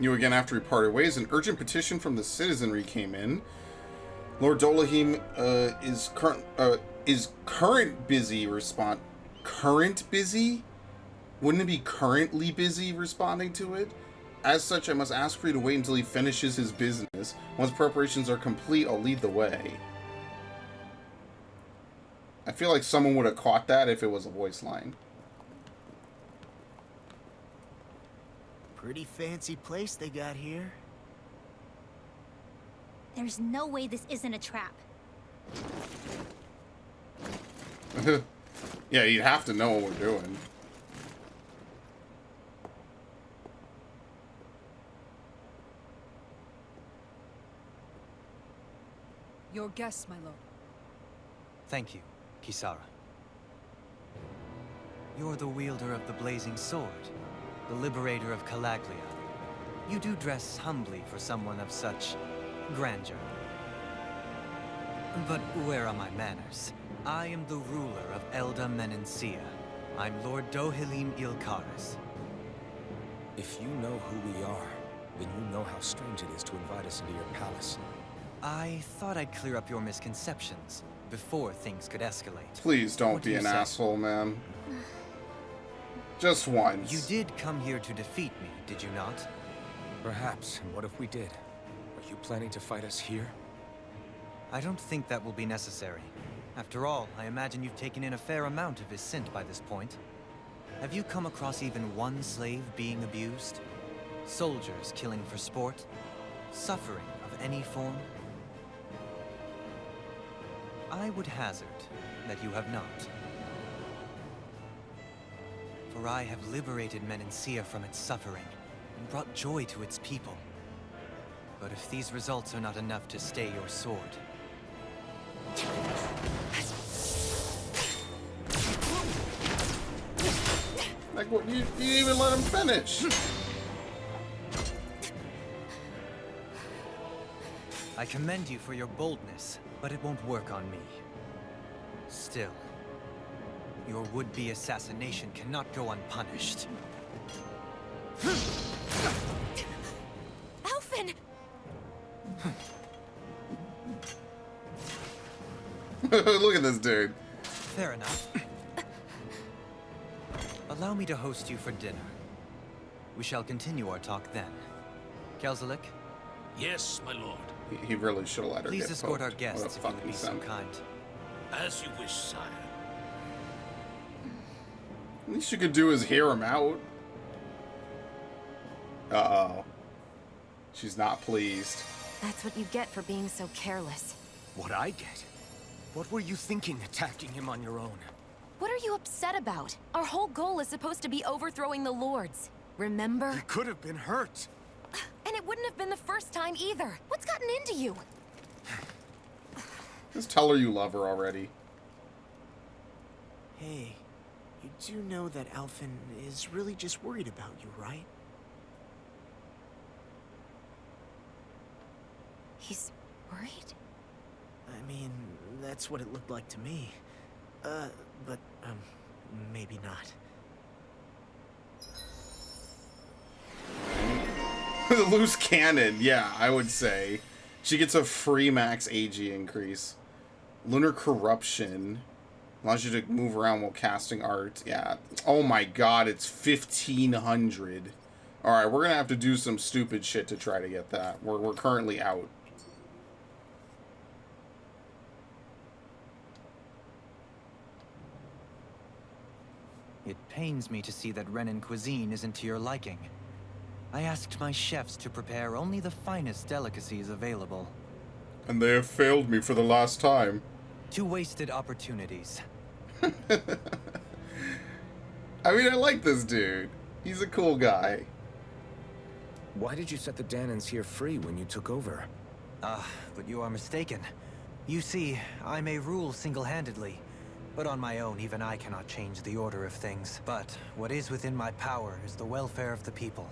You again after we parted ways. An urgent petition from the citizenry came in. Lord Dolahim is current busy respond. Current busy? Wouldn't it be currently busy responding to it? As such, I must ask for you to wait until he finishes his business. Once preparations are complete, I'll lead the way. I feel like someone would have caught that if it was a voice line. Pretty fancy place they got here. There's no way this isn't a trap. Yeah, you'd have to know what we're doing. Your guests, my lord. Thank you, Kisara. You're the wielder of the blazing sword, the liberator of Calaglia. You do dress humbly for someone of such grandeur. But where are my manners? I am the ruler of Elda Menencia. I'm Lord Dohilim Ilkaris. If you know who we are, then you know how strange it is to invite us into your palace. I thought I'd clear up your misconceptions before things could escalate. Please don't be an asshole, man. Just once. You did come here to defeat me, did you not? Perhaps, and what if we did? Are you planning to fight us here? I don't think that will be necessary. After all, I imagine you've taken in a fair amount of his scent by this point. Have you come across even one slave being abused? Soldiers killing for sport? Suffering of any form? I would hazard that you have not. For I have liberated Menencia from its suffering and brought joy to its people. But if these results are not enough to stay your sword... Like, what? You didn't even let him finish. I commend you for your boldness, but it won't work on me. Still, your would-be assassination cannot go unpunished. Alphen! Look at this dude. Fair enough. Allow me to host you for dinner. We shall continue our talk then. Kelzelik? Yes, my lord. He really should have let her Please get escort our poked. guests What a if you would fucking be so son. kind. As you wish, sire. At least you could do is hear him out. Uh-oh. She's not pleased. That's what you get for being so careless. What I get? What were you thinking attacking him on your own? What are you upset about? Our whole goal is supposed to be overthrowing the lords. Remember? He could have been hurt. And it wouldn't have been the first time either. What's gotten into you? Just tell her you love her already. Hey, you do know that Alphen is really just worried about you, right? He's worried? I mean, that's what it looked like to me. But maybe not. The loose cannon, yeah, I would say. She gets a free max AG increase. Lunar corruption. Allows you to move around while casting art. Yeah. Oh my god, it's 1500. Alright, we're gonna have to do some stupid shit to try to get that. We're currently out. It pains me to see that Renan cuisine isn't to your liking. I asked my chefs to prepare only the finest delicacies available. And they have failed me for the last time. 2 wasted opportunities. I mean, I like this dude. He's a cool guy. Why did you set the Danans here free when you took over? But you are mistaken. You see, I may rule single-handedly, but on my own, even I cannot change the order of things. But what is within my power is the welfare of the people.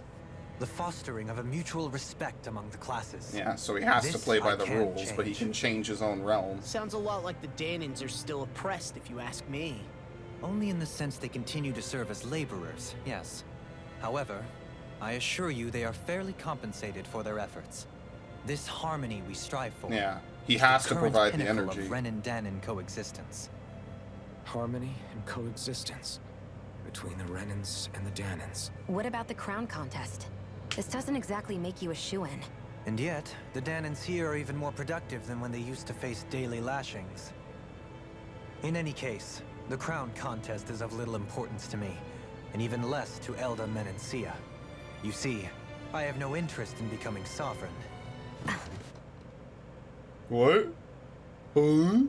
The fostering of a mutual respect among the classes. Yeah, so he has to play by the rules, change. but he can change his own realm. Sounds a lot like the Danans are still oppressed, if you ask me. Only in the sense they continue to serve as laborers, yes. However, I assure you they are fairly compensated for their efforts. This harmony we strive for. Yeah, he is has the to current provide the pinnacle energy. of Ren and Danon coexistence. Harmony and coexistence between the Renans and the Danons. What about the crown contest? This doesn't exactly make you a shoo-in. And yet, the Danons here are even more productive than when they used to face daily lashings. In any case, the crown contest is of little importance to me, and even less to Elda Menencia. You see, I have no interest in becoming sovereign. What? Huh?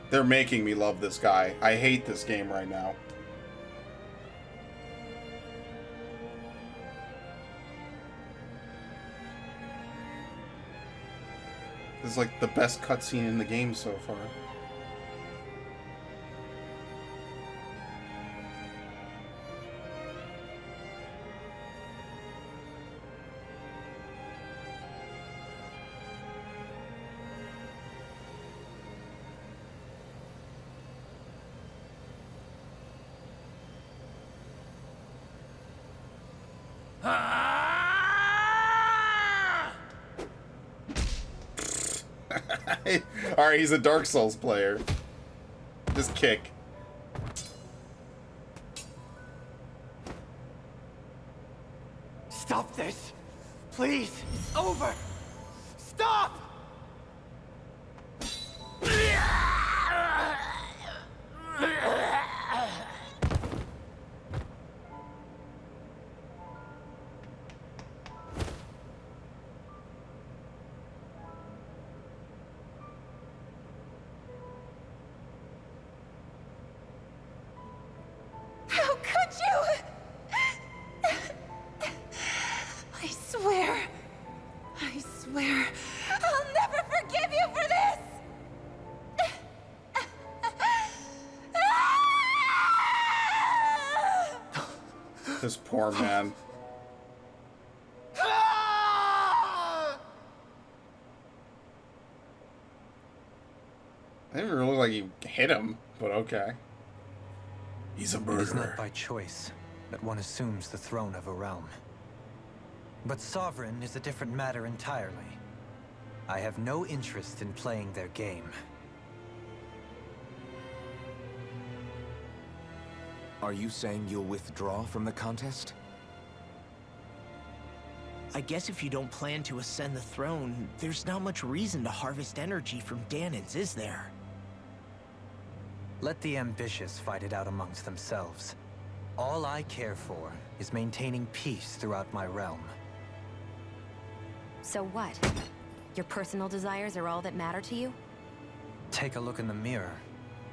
They're making me love this guy. I hate this game right now. This is like the best cutscene in the game so far. Alright, he's a Dark Souls player. Just kick. Stop this! Please! It's over! Stop! How could you? I swear, I'll never forgive you for this! This poor man. I didn't really like he hit him, but okay. He's a It is murderer. not by choice that one assumes the throne of a realm. But sovereign is a different matter entirely. I have no interest in playing their game. Are you saying you'll withdraw from the contest? I guess if you don't plan to ascend the throne, there's not much reason to harvest energy from Danons, is there? Let the ambitious fight it out amongst themselves. All I care for is maintaining peace throughout my realm. So what? Your personal desires are all that matter to you? Take a look in the mirror.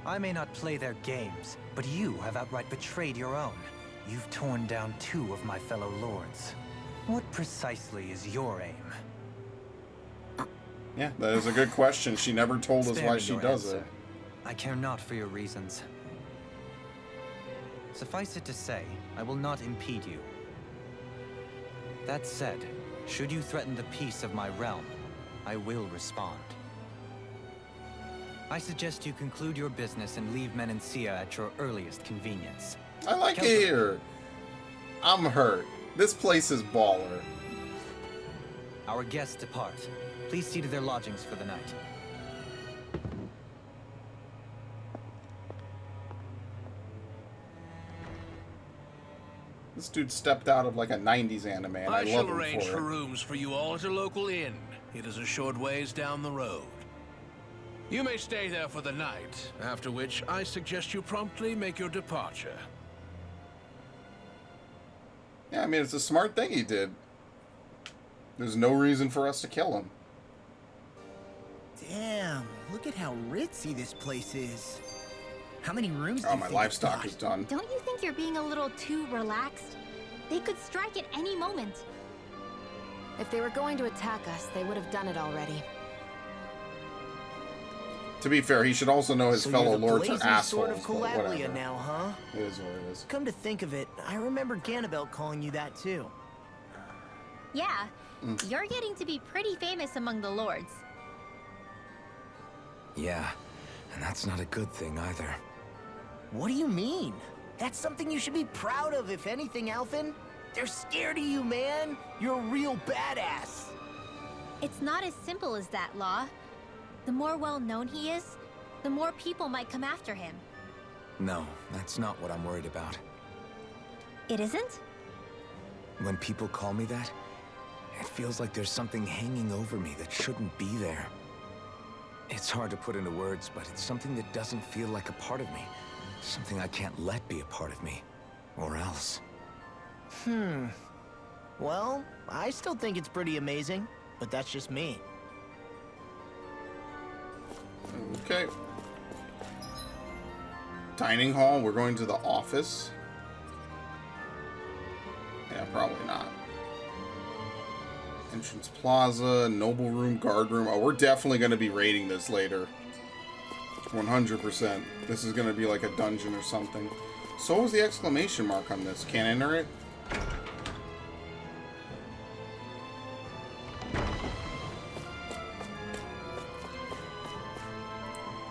I may not play their games, but you have outright betrayed your own. You've torn down 2 of my fellow lords. What precisely is your aim? Yeah, that is a good question. She never told us Spare why me she your does answer. it. I care not for your reasons. Suffice it to say, I will not impede you. That said, should you threaten the peace of my realm, I will respond. I suggest you conclude your business and leave Menencia at your earliest convenience. I like it here. I'm hurt. This place is baller. Our guests depart. Please see to their lodgings for the night. This dude stepped out of like a 90s anime, and I I shall love him arrange for for it. rooms for you all at a local inn. It is a short ways down the road. You may stay there for the night, after which I suggest you promptly make your departure. Yeah, I mean, it's a smart thing he did. There's no reason for us to kill him. Damn, look at how ritzy this place is. How many rooms do Oh, you my think it's livestock got? is done. Don't you think you're being a little too relaxed? They could strike at any moment. If they were going to attack us, they would have done it already. To be fair, he should also know his So fellow you're the lords are blazing assholes, sword of but Calabria whatever. now, huh? It is what it is. Come to think of it, I remember Ganabelt calling you that too. Yeah, you're getting to be pretty famous among the lords. Yeah, And that's not a good thing either. What do you mean? That's something you should be proud of, if anything, Alphen. They're scared of you, man. You're a real badass. It's not as simple as that, Law. The more well-known he is, the more people might come after him. No, that's not what I'm worried about. It isn't? When people call me that, it feels like there's something hanging over me that shouldn't be there. It's hard to put into words, but it's something that doesn't feel like a part of me. Something I can't let be a part of me. Or else. Well, I still think it's pretty amazing, but that's just me. Okay. Dining hall, we're going to the office. Yeah, probably not. Entrance plaza, noble room, guard room. Oh, we're definitely going to be raiding this later. 100%. This is going to be like a dungeon or something. So what was the exclamation mark on this? Can't enter it?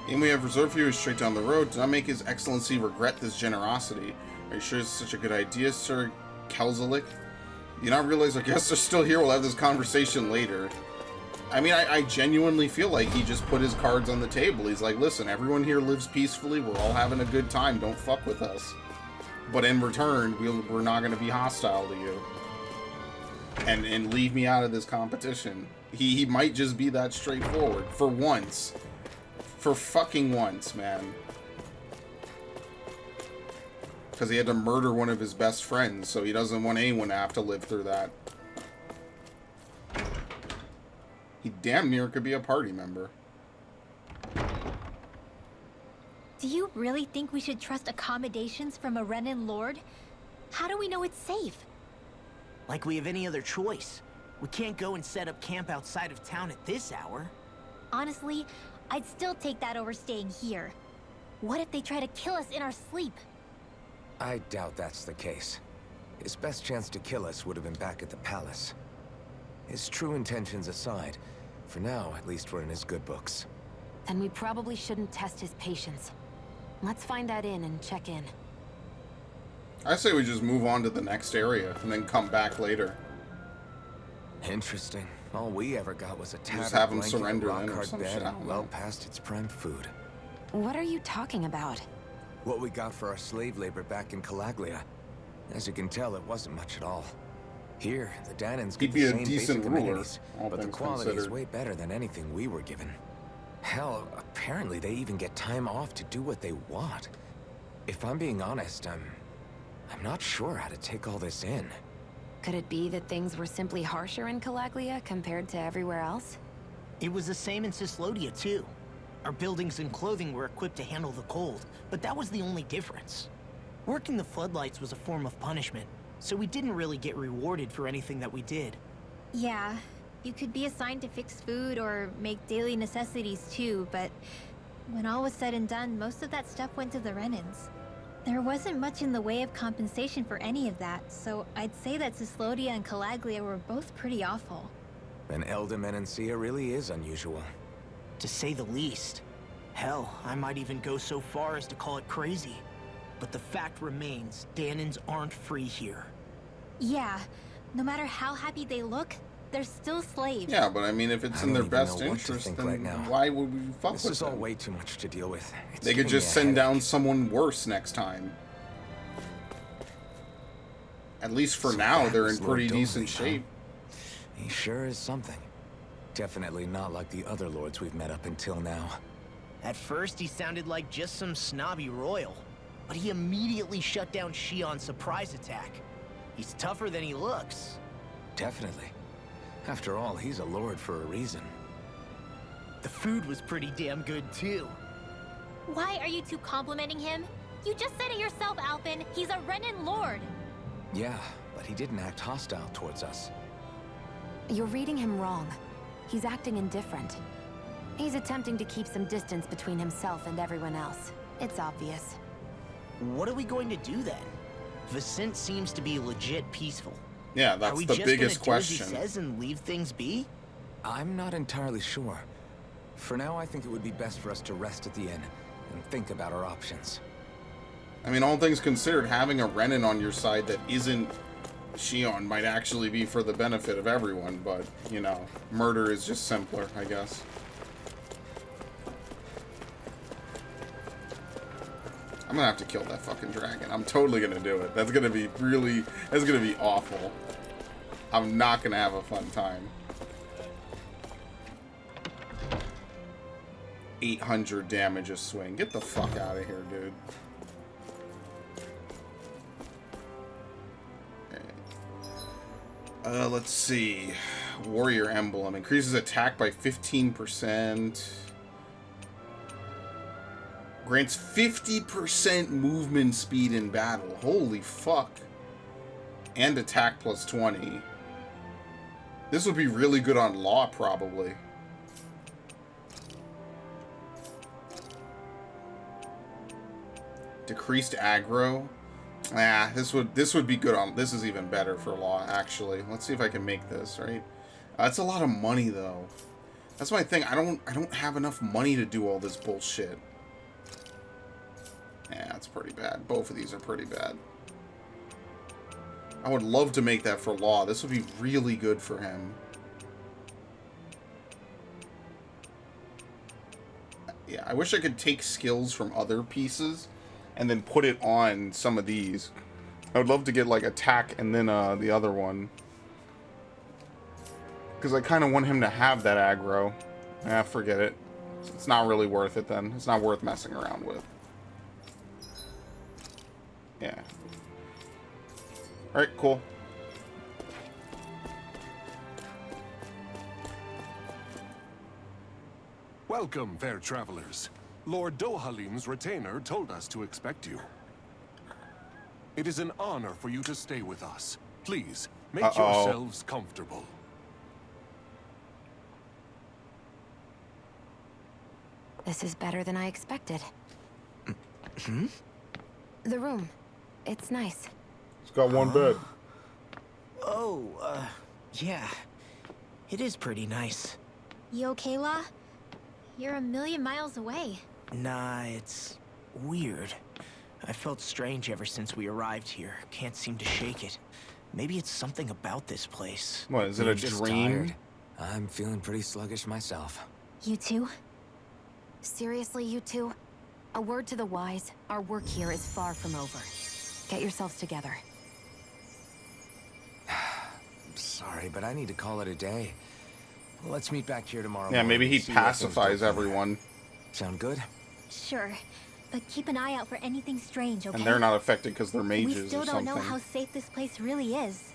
Aim we have reserved for you is straight down the road. Do not make His Excellency regret this generosity. Are you sure it's such a good idea, Sir Kelzelik? You not realize our guests are still here? We'll have this conversation later. I mean, I genuinely feel like he just put his cards on the table. He's like, listen, everyone here lives peacefully. We're all having a good time. Don't fuck with us. But in return, we're not going to be hostile to you. And leave me out of this competition. He might just be that straightforward. For once. For fucking once, man. Because he had to murder one of his best friends, so he doesn't want anyone to have to live through that. He damn near could be a party member. Do you really think we should trust accommodations from a Renan Lord? How do we know it's safe? Like we have any other choice. We can't go and set up camp outside of town at this hour. Honestly, I'd still take that over staying here. What if they try to kill us in our sleep? I doubt that's the case. His best chance to kill us would have been back at the palace. His true intentions aside, for now, at least we're in his good books. Then we probably shouldn't test his patience. Let's find that inn and check in. I say we just move on to the next area and then come back later. Interesting. All we ever got was a Just tattered have him blanket, surrender a then or rock-hard some bed, shit, I don't well know. past its prime food. What are you talking about? What we got for our slave labor back in Calaglia. As you can tell, it wasn't much at all. Here, the Danans He'd get be the a same decent basic ruler, amenities, all but the things quality is considered. way better than anything we were given. Hell, apparently they even get time off to do what they want. If I'm being honest, I'm not sure how to take all this in. Could it be that things were simply harsher in Calaglia compared to everywhere else? It was the same in Cislodia, too. Our buildings and clothing were equipped to handle the cold, but that was the only difference. Working the floodlights was a form of punishment, so we didn't really get rewarded for anything that we did. Yeah, you could be assigned to fix food or make daily necessities too, but when all was said and done, most of that stuff went to the Renans. There wasn't much in the way of compensation for any of that, so I'd say that Cislodia and Calaglia were both pretty awful. Then Elda Menancia really is unusual. To say the least. Hell, I might even go so far as to call it crazy. But the fact remains, Danans aren't free here. Yeah, no matter how happy they look, they're still slaves. Yeah, but I mean, if it's I in their don't even best know what to interest, think then right now. why would we fuck This with is all them? way too much to deal with. It's They could giving just me a send down headache. someone worse next time. At least for So now, that they're was in Lord pretty decent Dolby, huh? shape. He sure is something. Definitely not like the other lords we've met up until now. At first, he sounded like just some snobby royal, but he immediately shut down Shion's surprise attack. He's tougher than he looks. Definitely. After all, he's a lord for a reason. The food was pretty damn good, too. Why are you two complimenting him? You just said it yourself, Alphen. He's a Renan Lord. Yeah, but he didn't act hostile towards us. You're reading him wrong. He's acting indifferent. He's attempting to keep some distance between himself and everyone else. It's obvious. What are we going to do then? Vicent seems to be legit peaceful. Yeah, Are that's we the just biggest gonna do as question. he says and leave things be? I'm not entirely sure. For now, I think it would be best for us to rest at the inn and think about our options. I mean, all things considered, having a Renin on your side that isn't Shion might actually be for the benefit of everyone, but, you know, murder is just simpler, I guess. I'm gonna have to kill that fucking dragon. I'm totally gonna do it. That's gonna be awful. I'm not gonna have a fun time. 800 damage a swing. Get the fuck out of here, dude. Let's see. Warrior Emblem. Increases attack by 15%. Grants 50% movement speed in battle. Holy fuck. And attack plus 20. This would be really good on Law, probably. Decreased aggro. Ah, this would be good on. This is even better for Law, actually. Let's see if I can make this, right? That's a lot of money, though. That's my thing. I don't have enough money to do all this bullshit. Yeah, that's pretty bad. Both of these are pretty bad. I would love to make that for Law. This would be really good for him. Yeah, I wish I could take skills from other pieces and then put it on some of these. I would love to get, like, attack and then the other one. Because I kind of want him to have that aggro. Ah, forget it. It's not really worth it then. It's not worth messing around with. Yeah. Alright, cool. Welcome, fair travelers. Lord Dohalim's retainer told us to expect you. It is an honor for you to stay with us. Please, make yourselves comfortable. This is better than I expected. The room. It's nice. It's got one bed. Oh, yeah. It is pretty nice. You okay, La? You're a million miles away. Nah, it's weird. I felt strange ever since we arrived here. Can't seem to shake it. Maybe it's something about this place. What, is it a Just dream? tired. I'm feeling pretty sluggish myself. You too? Seriously, you two? A word to the wise, our work here is far from over. Get yourselves together. Sorry, but I need to call it a day. Let's meet back here tomorrow Yeah, morning maybe and he see where things pacifies go from there. everyone. Sound good? Sure. But keep an eye out for anything strange, okay? And they're not affected because they're mages We still or don't something. know how safe this place really is.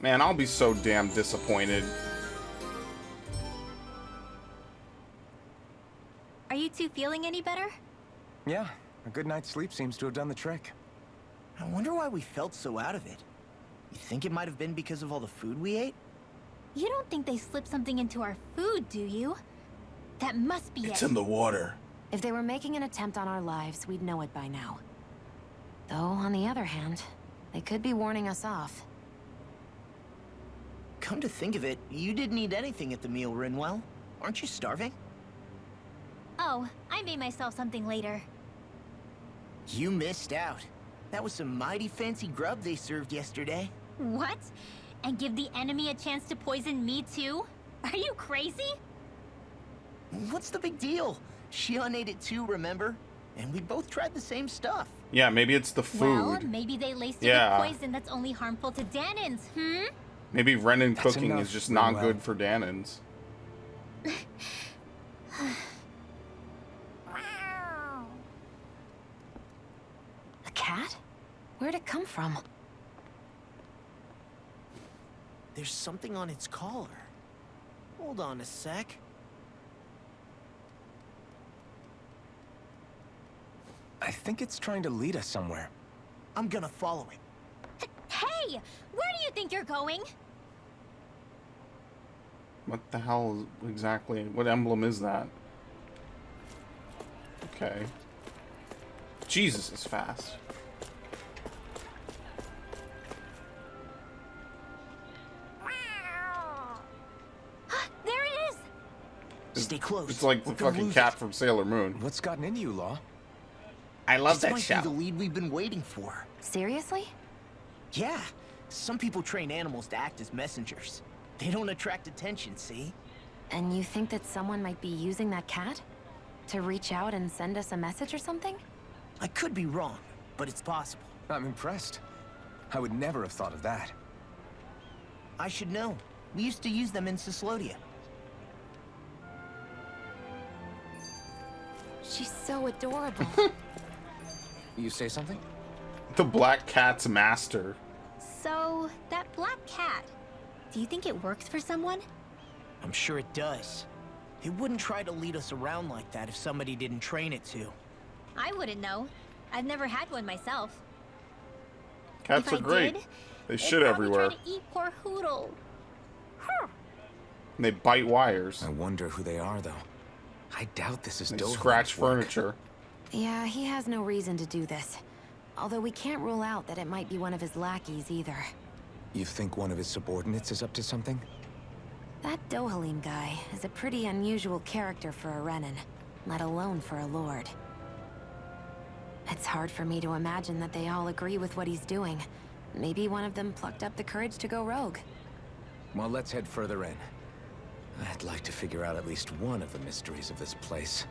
Man, I'll be so damn disappointed. Are you two feeling any better? Yeah, a good night's sleep seems to have done the trick. I wonder why we felt so out of it. You think it might have been because of all the food we ate? You don't think they slipped something into our food, do you? That must be It's it. in the water. If they were making an attempt on our lives, we'd know it by now. Though, on the other hand, they could be warning us off. Come to think of it, you didn't eat anything at the meal, Rinwell. Aren't you starving? Oh, I made myself something later. You missed out. That was some mighty fancy grub they served yesterday. What? And give the enemy a chance to poison me too? Are you crazy? What's the big deal? Shion ate it too, remember? And we both tried the same stuff. Yeah, maybe it's the Well, food. maybe they laced it Yeah. with poison that's only harmful to Danins, Maybe Renin That's cooking enough, is just not Rinwell. good for Danins. A cat? Where'd it come from? There's something on its collar. Hold on a sec. I think it's trying to lead us somewhere. I'm gonna follow it. Hey! Where do you think you're going? What the hell exactly? What emblem is that? Okay. Jesus, it's fast. There it is! Stay close. It's like the We're gonna fucking lose cat it. from Sailor Moon. What's gotten into you, Law? I love This that might show. be the lead we've been waiting for. Seriously? Yeah. Some people train animals to act as messengers. They don't attract attention, see? And you think that someone might be using that cat? To reach out and send us a message or something? I could be wrong, but it's possible. I'm impressed. I would never have thought of that. I should know. We used to use them in Cyslodia. She's so adorable. You say something? The black cat's master. So, that black cat, do you think it works for someone? I'm sure it does. It wouldn't try to lead us around like that if somebody didn't train it to. I wouldn't know. I've never had one myself. Cats If are I great. did, They it'd shit probably everywhere. try to eat poor Hoodle. And they bite wires. I wonder who they are, though. I doubt this is They Dohan's scratch work. furniture. Yeah, he has no reason to do this. Although we can't rule out that it might be one of his lackeys either. You think one of his subordinates is up to something? That Dohalim guy is a pretty unusual character for a Renan, let alone for a lord. It's hard for me to imagine that they all agree with what he's doing. Maybe one of them plucked up the courage to go rogue. Well, let's head further in. I'd like to figure out at least one of the mysteries of this place.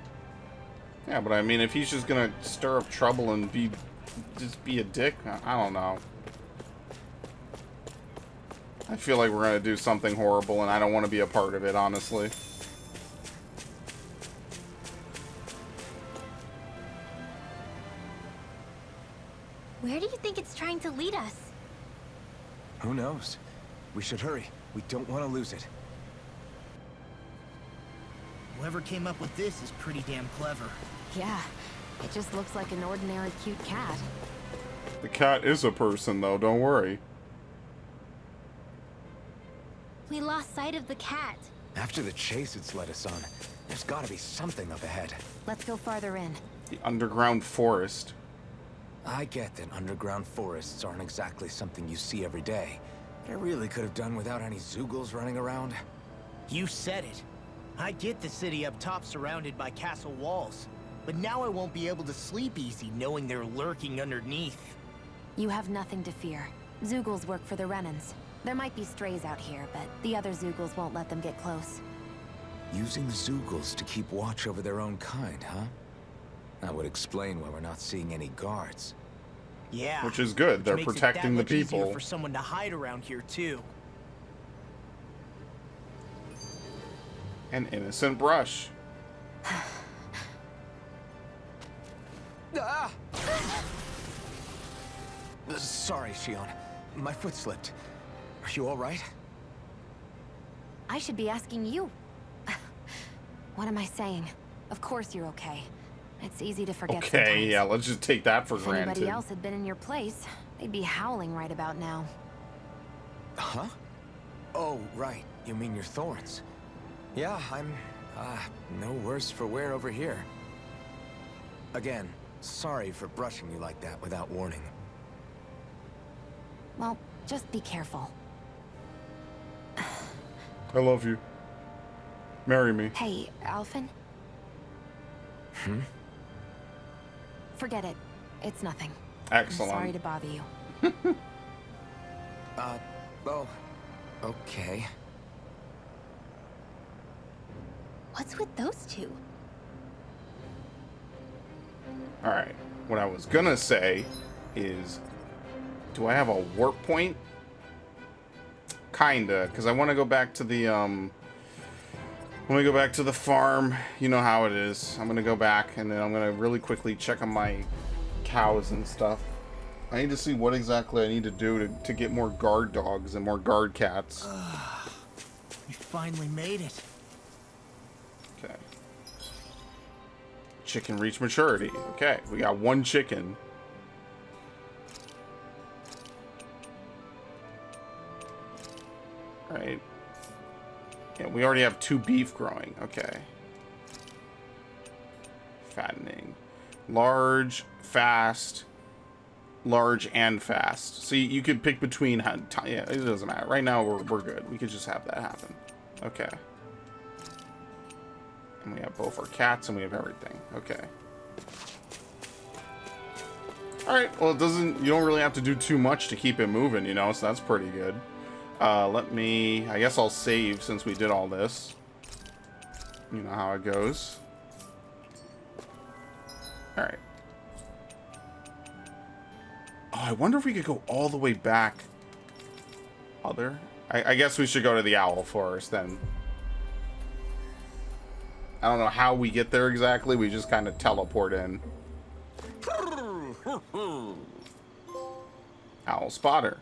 Yeah, but I mean, if he's just gonna stir up trouble and just be a dick, I don't know. I feel like we're gonna do something horrible, and I don't want to be a part of it, honestly. Where do you think it's trying to lead us? Who knows? We should hurry. We don't want to lose it. Whoever came up with this is pretty damn clever. Yeah, it just looks like an ordinary cute cat. The cat is a person, though, don't worry. We lost sight of the cat. After the chase it's led us on, there's gotta be something up ahead. Let's go farther in. The underground forest. I get that underground forests aren't exactly something you see every day. But I really could have done without any Zoogles running around. You said it. I get the city up top surrounded by castle walls, but now I won't be able to sleep easy knowing they're lurking underneath. You have nothing to fear. Zoogles work for the Renans. There might be strays out here, but the other Zoogles won't let them get close. Using Zoogles to keep watch over their own kind, huh? That would explain why we're not seeing any guards. Yeah. Which is good. They're Which makes it protecting the that much easier people. for someone to hide around here too. An innocent brush. Ah! Sorry, Shion. My foot slipped. Are you all right? I should be asking you. What am I saying? Of course you're okay. It's easy to forget Okay, sometimes. yeah, let's just take that for If granted. anybody else had been in your place, they'd be howling right about now. Huh? Oh, right. You mean your thorns. Yeah, I'm, no worse for wear over here. Again, sorry for brushing you like that without warning. Well, just be careful. I love you. Marry me. Hey, Alphen? Forget it. It's nothing. Excellent. I'm sorry to bother you. Oh, okay. What's with those two? Alright. What I was gonna say is, do I have a warp point? Kinda, because I want to go back to the, when we go back to the farm, you know how it is. I'm gonna go back, and then I'm gonna really quickly check on my cows and stuff. I need to see what exactly I need to do to get more guard dogs and more guard cats. We finally made it. Okay. Chicken reach maturity. Okay, we got one chicken. Right. Yeah, we already have 2 beef growing. Okay. Fattening. Large, fast, large, and fast. So you could pick between... Yeah, it doesn't matter. Right now, we're good. We could just have that happen. Okay. And we have both our cats, and we have everything. Okay. Alright, well, it doesn't... You don't really have to do too much to keep it moving, you know? So that's pretty good. Let me... I guess I'll save since we did all this. You know how it goes. Alright. Oh, I wonder if we could go all the way back. Other? I guess we should go to the owl first, then. I don't know how we get there exactly. We just kind of teleport in. Owl spotter.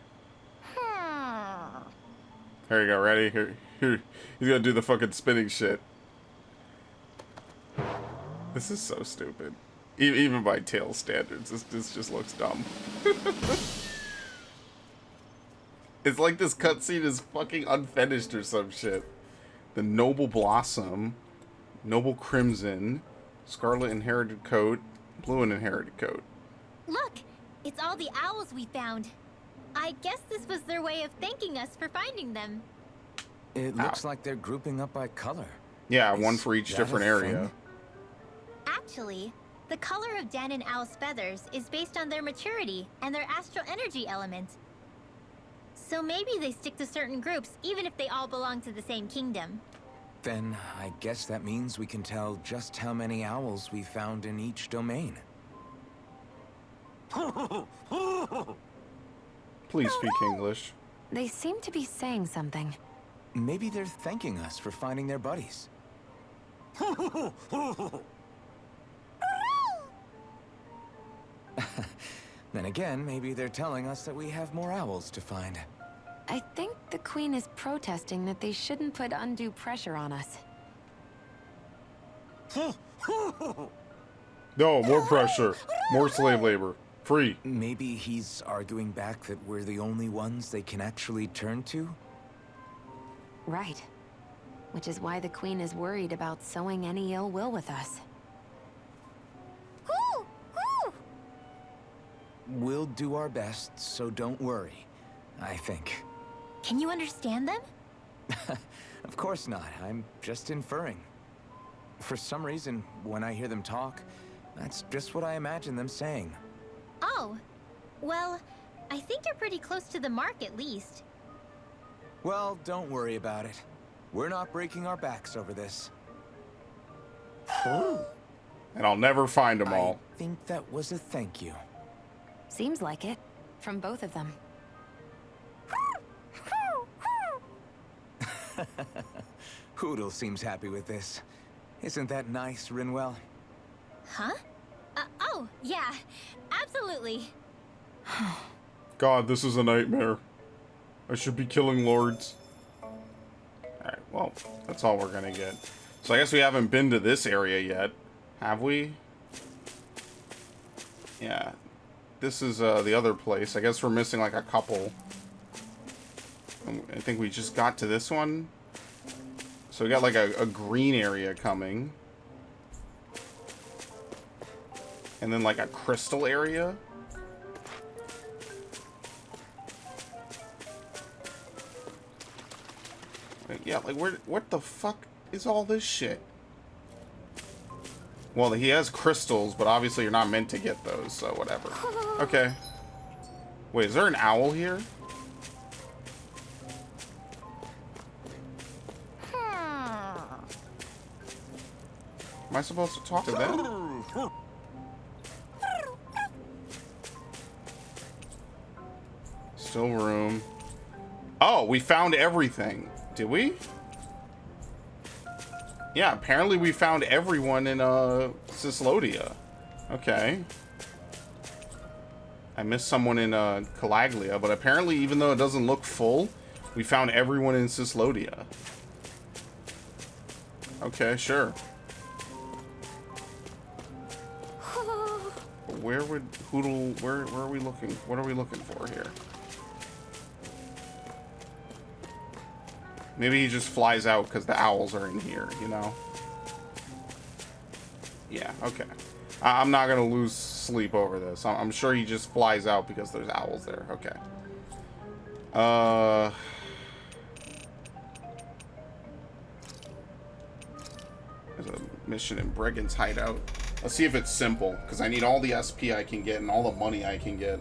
There you go. Ready? Here. He's gonna do the fucking spinning shit. This is so stupid. Even by Tale standards, this just looks dumb. It's like this cutscene is fucking unfinished or some shit. The Noble Blossom, Noble Crimson, Scarlet Inherited Coat, Blue and Inherited Coat. Look! It's all the owls we found. I guess this was their way of thanking us for finding them. It looks like they're grouping up by color. Yeah, one for each Is that different a area. thing? Actually, the color of Dan and Owl's feathers is based on their maturity and their astral energy element. So maybe they stick to certain groups, even if they all belong to the same kingdom. Then I guess that means we can tell just how many owls we found in each domain. Please speak English. They seem to be saying something. Maybe they're thanking us for finding their buddies. Then again, maybe they're telling us that we have more owls to find. I think the Queen is protesting that they shouldn't put undue pressure on us. No, more pressure. More slave labor. Free. Maybe he's arguing back that we're the only ones they can actually turn to? Right. Which is why the Queen is worried about sowing any ill will with us. We'll do our best, so don't worry, I think. Can you understand them? Of course not. I'm just inferring. For some reason, when I hear them talk, that's just what I imagine them saying. Oh. Well, I think you're pretty close to the mark at least. Well, don't worry about it. We're not breaking our backs over this. And I'll never find them all. I think that was a thank you. Seems like it. From both of them. Hoodle seems happy with this. Isn't that nice, Rinwell? Huh? Oh, yeah. Absolutely. God, this is a nightmare. I should be killing lords. Alright, well, that's all we're gonna get. So I guess we haven't been to this area yet. Have we? Yeah. This is the other place. I guess we're missing like a couple. I think we just got to this one. So we got like a green area coming. And then like a crystal area. Yeah, like what the fuck is all this shit? Well, he has crystals, but obviously you're not meant to get those, so whatever. Okay. Wait, is there an owl here? Am I supposed to talk to them? Still room. Oh, we found everything. Did we? Yeah, apparently we found everyone in Cislodia. Okay. I missed someone in Calaglia, but apparently even though it doesn't look full, we found everyone in Cislodia. Okay, sure. Where would Hoodle... Where are we looking? What are we looking for here? Maybe he just flies out because the owls are in here, you know? Yeah, okay. I'm not going to lose sleep over this. I'm sure he just flies out because there's owls there. Okay. There's a mission in Bregen's Hideout. Let's see if it's simple, because I need all the SP I can get and all the money I can get.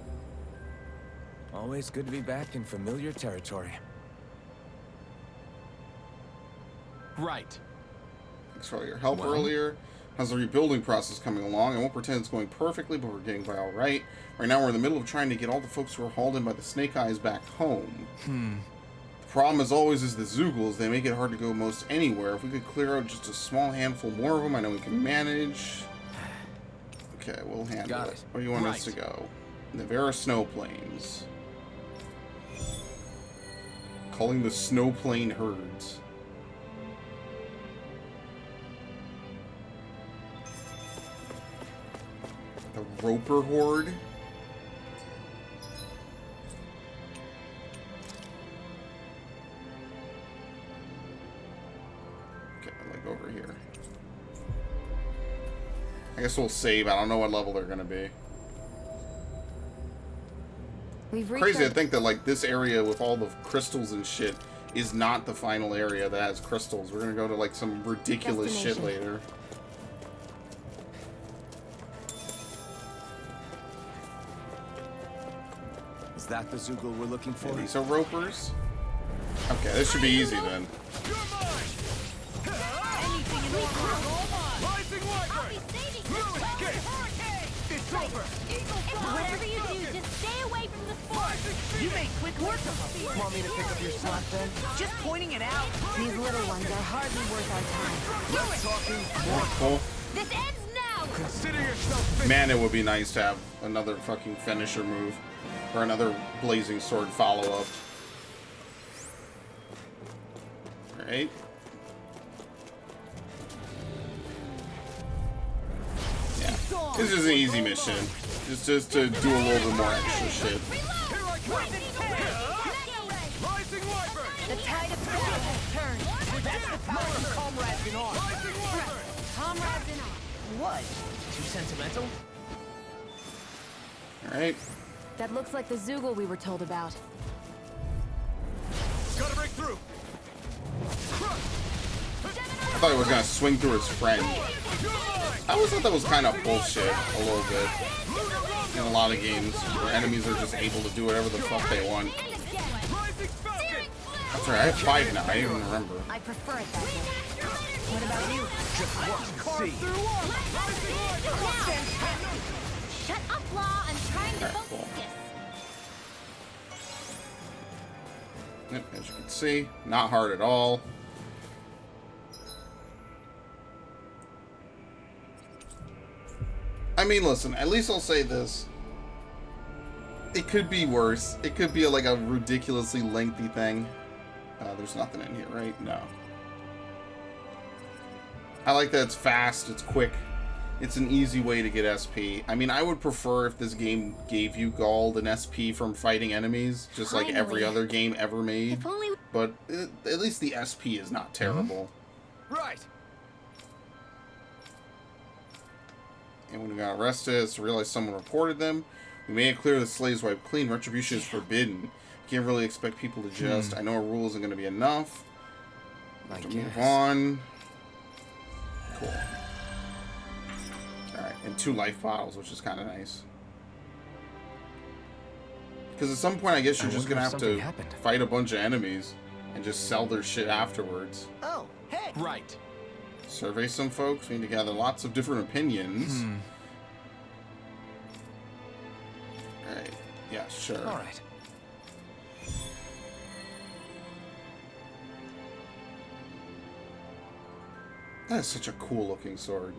Always good to be back in familiar territory. Right. Thanks for all your help Well? earlier. How's the rebuilding process coming along? I won't pretend it's going perfectly, but we're getting by all right. Right now we're in the middle of trying to get all the folks who were hauled in by the Snake Eyes back home. The problem, as always, is the Zoogles. They make it hard to go most anywhere. If we could clear out just a small handful more of them, I know we can manage. Okay, we'll handle it. Where do you want us to go? Nevera Snow Plains. Calling the Snow Plain Herds. The Roper Horde. Okay, like over here. I guess we'll save. I don't know what level they're gonna be. We've Crazy to think that like this area with all the crystals and shit is not the final area that has crystals. We're gonna go to like some ridiculous shit later. Is that the Zoogle we're looking for? Yeah, these are ropers. Okay, this should be easy then. Whatever you do, just stay away from the fort. You made quick work of them. Want me to pick up your slack then? Just pointing it out. These little ones are hardly worth our time. Cool. This ends now. Consider yourself Man, it would be nice to have another fucking finisher move. Or another blazing sword follow-up. Alright. Yeah. This is an easy mission. Just to do a little bit more extra shit. The tide of battle has turned. That's the power of comrades in arms. Comrades in arms. What? Too sentimental? Alright. That looks like the Zoogle we were told about. Gotta break through. I thought he was gonna swing through his friend. I always thought that was kind of bullshit a little bit. In a lot of games where enemies are just able to do whatever the fuck they want. That's right, I have 5 now. I didn't even remember. I prefer it that way. What about you? Shut up, Law. I'm trying to Alright, focus. cool. Yep, as you can see, not hard at all. I mean, listen, at least I'll say this. It could be worse. It could be like a ridiculously lengthy thing. There's nothing in here, right? No. I like that it's fast, it's quick. It's an easy way to get SP. I mean, I would prefer if this game gave you gold and SP from fighting enemies, just like every other game ever made. If only. But at least the SP is not terrible. Right. And when we got arrested, it's realized someone reported them. We made it clear the slaves wiped clean. Retribution is forbidden. You can't really expect people to just. I know a rule isn't going to be enough. I To move guess. on. Cool. Alright, and 2 life bottles, which is kind of nice. Because at some point, I guess you're I just wonder going to if have something to happened. fight a bunch of enemies and just sell their shit afterwards. Oh, hey. Right. Survey some folks. We need to gather lots of different opinions. Alright. Yeah, sure. All right. That is such a cool looking sword.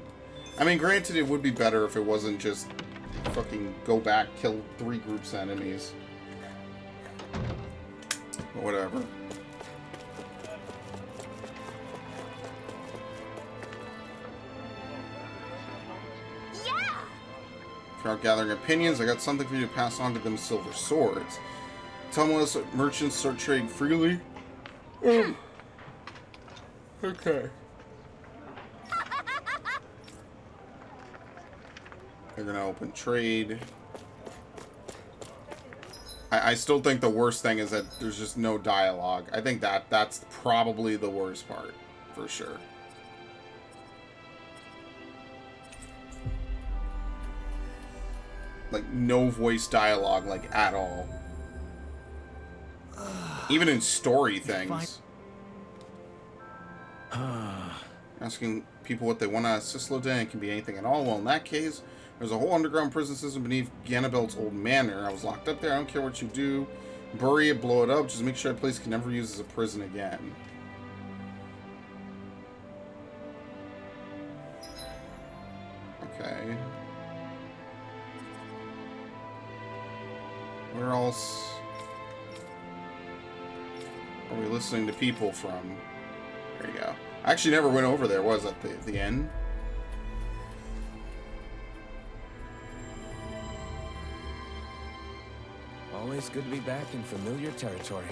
I mean, granted, it would be better if it wasn't just fucking go back, kill 3 groups of enemies. But whatever. Yeah. If you're out gathering opinions, I got something for you to pass on to them silver swords. Tell us that merchants start trading freely. Okay. They're gonna open trade. I still think the worst thing is that there's just no dialogue. I think that's probably the worst part, for sure. like no voice dialogue, like at all. Even in story things. Asking people what they want out of Cisloden, it can be anything at all. Well, in that case, there's a whole underground prison system beneath Ganabelt's old manor. I was locked up there. I don't care what you do. Bury it, blow it up. Just make sure that place can never be used as a prison again. Okay. Where else are we listening to people from? There you go. I actually never went over there. Was at the end? Always good to be back in familiar territory.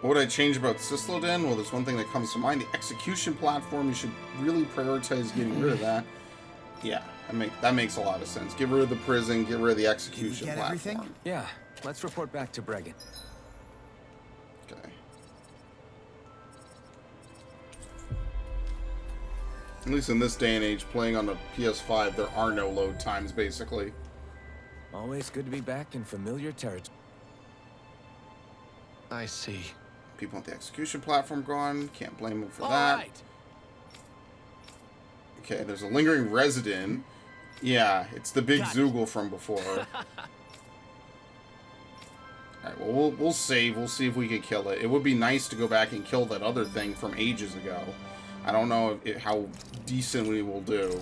What would I change about Cisloden? Well, there's one thing that comes to mind. The execution platform. You should really prioritize getting rid of that. Yeah, that makes a lot of sense. Get rid of the prison, get rid of the execution platform. Everything? Yeah, let's report back to Bregen. Okay. At least in this day and age, playing on the PS5, there are no load times, basically. Always good to be back in familiar territory. I see. People want the execution platform gone. Can't blame them for All that. right. Okay, there's a lingering resident. Yeah, it's the big Zoogle from before. Alright, well, we'll save. We'll see if we can kill it. It would be nice to go back and kill that other thing from ages ago. I don't know how decent we will do.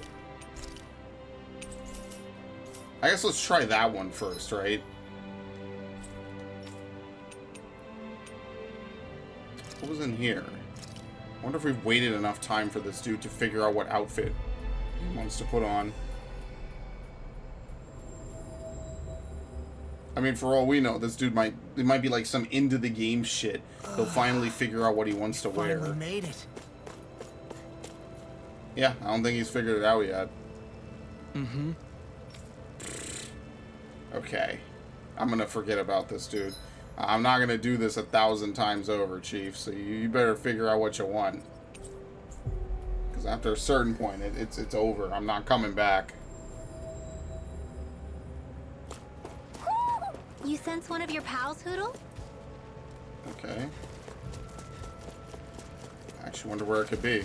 I guess let's try that one first, right? What was in here? I wonder if we've waited enough time for this dude to figure out what outfit he wants to put on. I mean, for all we know, this dude might be like some into the game shit. He'll finally figure out what he wants to wear. Finally made it. Yeah, I don't think he's figured it out yet. Okay. I'm gonna forget about this dude. I'm not gonna do this 1,000 times over, Chief, so you better figure out what you want. Because after a certain point, it's over. I'm not coming back. You sense one of your pals, Hoodle? Okay. I actually wonder where it could be.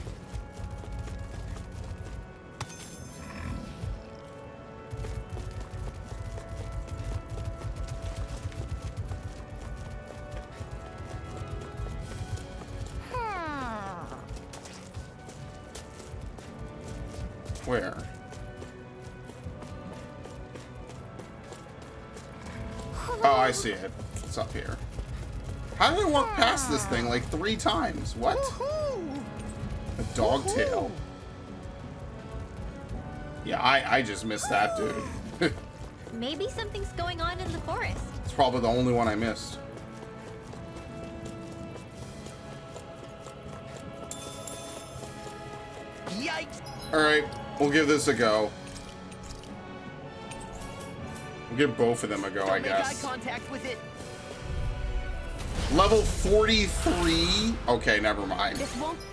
Where? Oh, I see it. It's up here. How did I walk past this thing like 3 times? What? A dog tail. Yeah, I just missed that dude. Maybe something's going on in the forest. It's probably the only one I missed. Yikes! Alright, we'll give this a go. We'll give both of them a go, I guess. Eye contact with it. Level 43? Okay, never mind.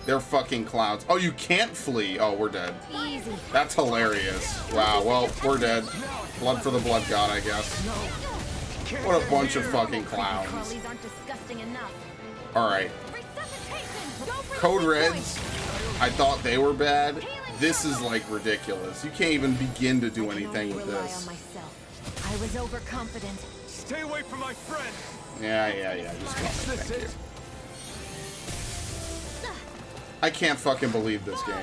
They're fucking clowns. Oh, you can't flee. Oh, we're dead. Easy. That's hilarious. Wow, well, we're dead. Blood for the blood god, I guess. What a bunch of fucking clowns. Crawlies aren't disgusting enough. Alright. Code Reds, I thought they were bad. This is like ridiculous. You can't even begin to do anything with this. I was overconfident. Stay away from my friend. Yeah. Just call me. Thank you. I can't fucking believe this game.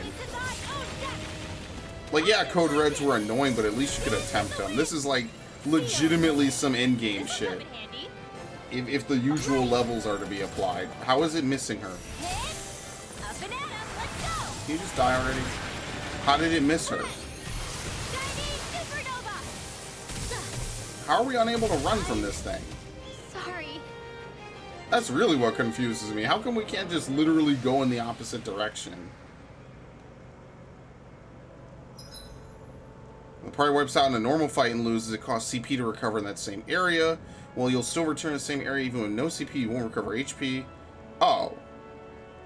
Like, yeah, Code Reds were annoying, but at least you could attempt them. This is like legitimately some in-game shit. If the usual levels are to be applied. How is it missing her? Can you just die already? How did it miss her? How are we unable to run from this thing? Sorry. That's really what confuses me. How come we can't just literally go in the opposite direction? The party wipes out in a normal fight and loses. It costs CP to recover in that same area. Well, you'll still return to the same area even with no CP. You won't recover HP. Oh.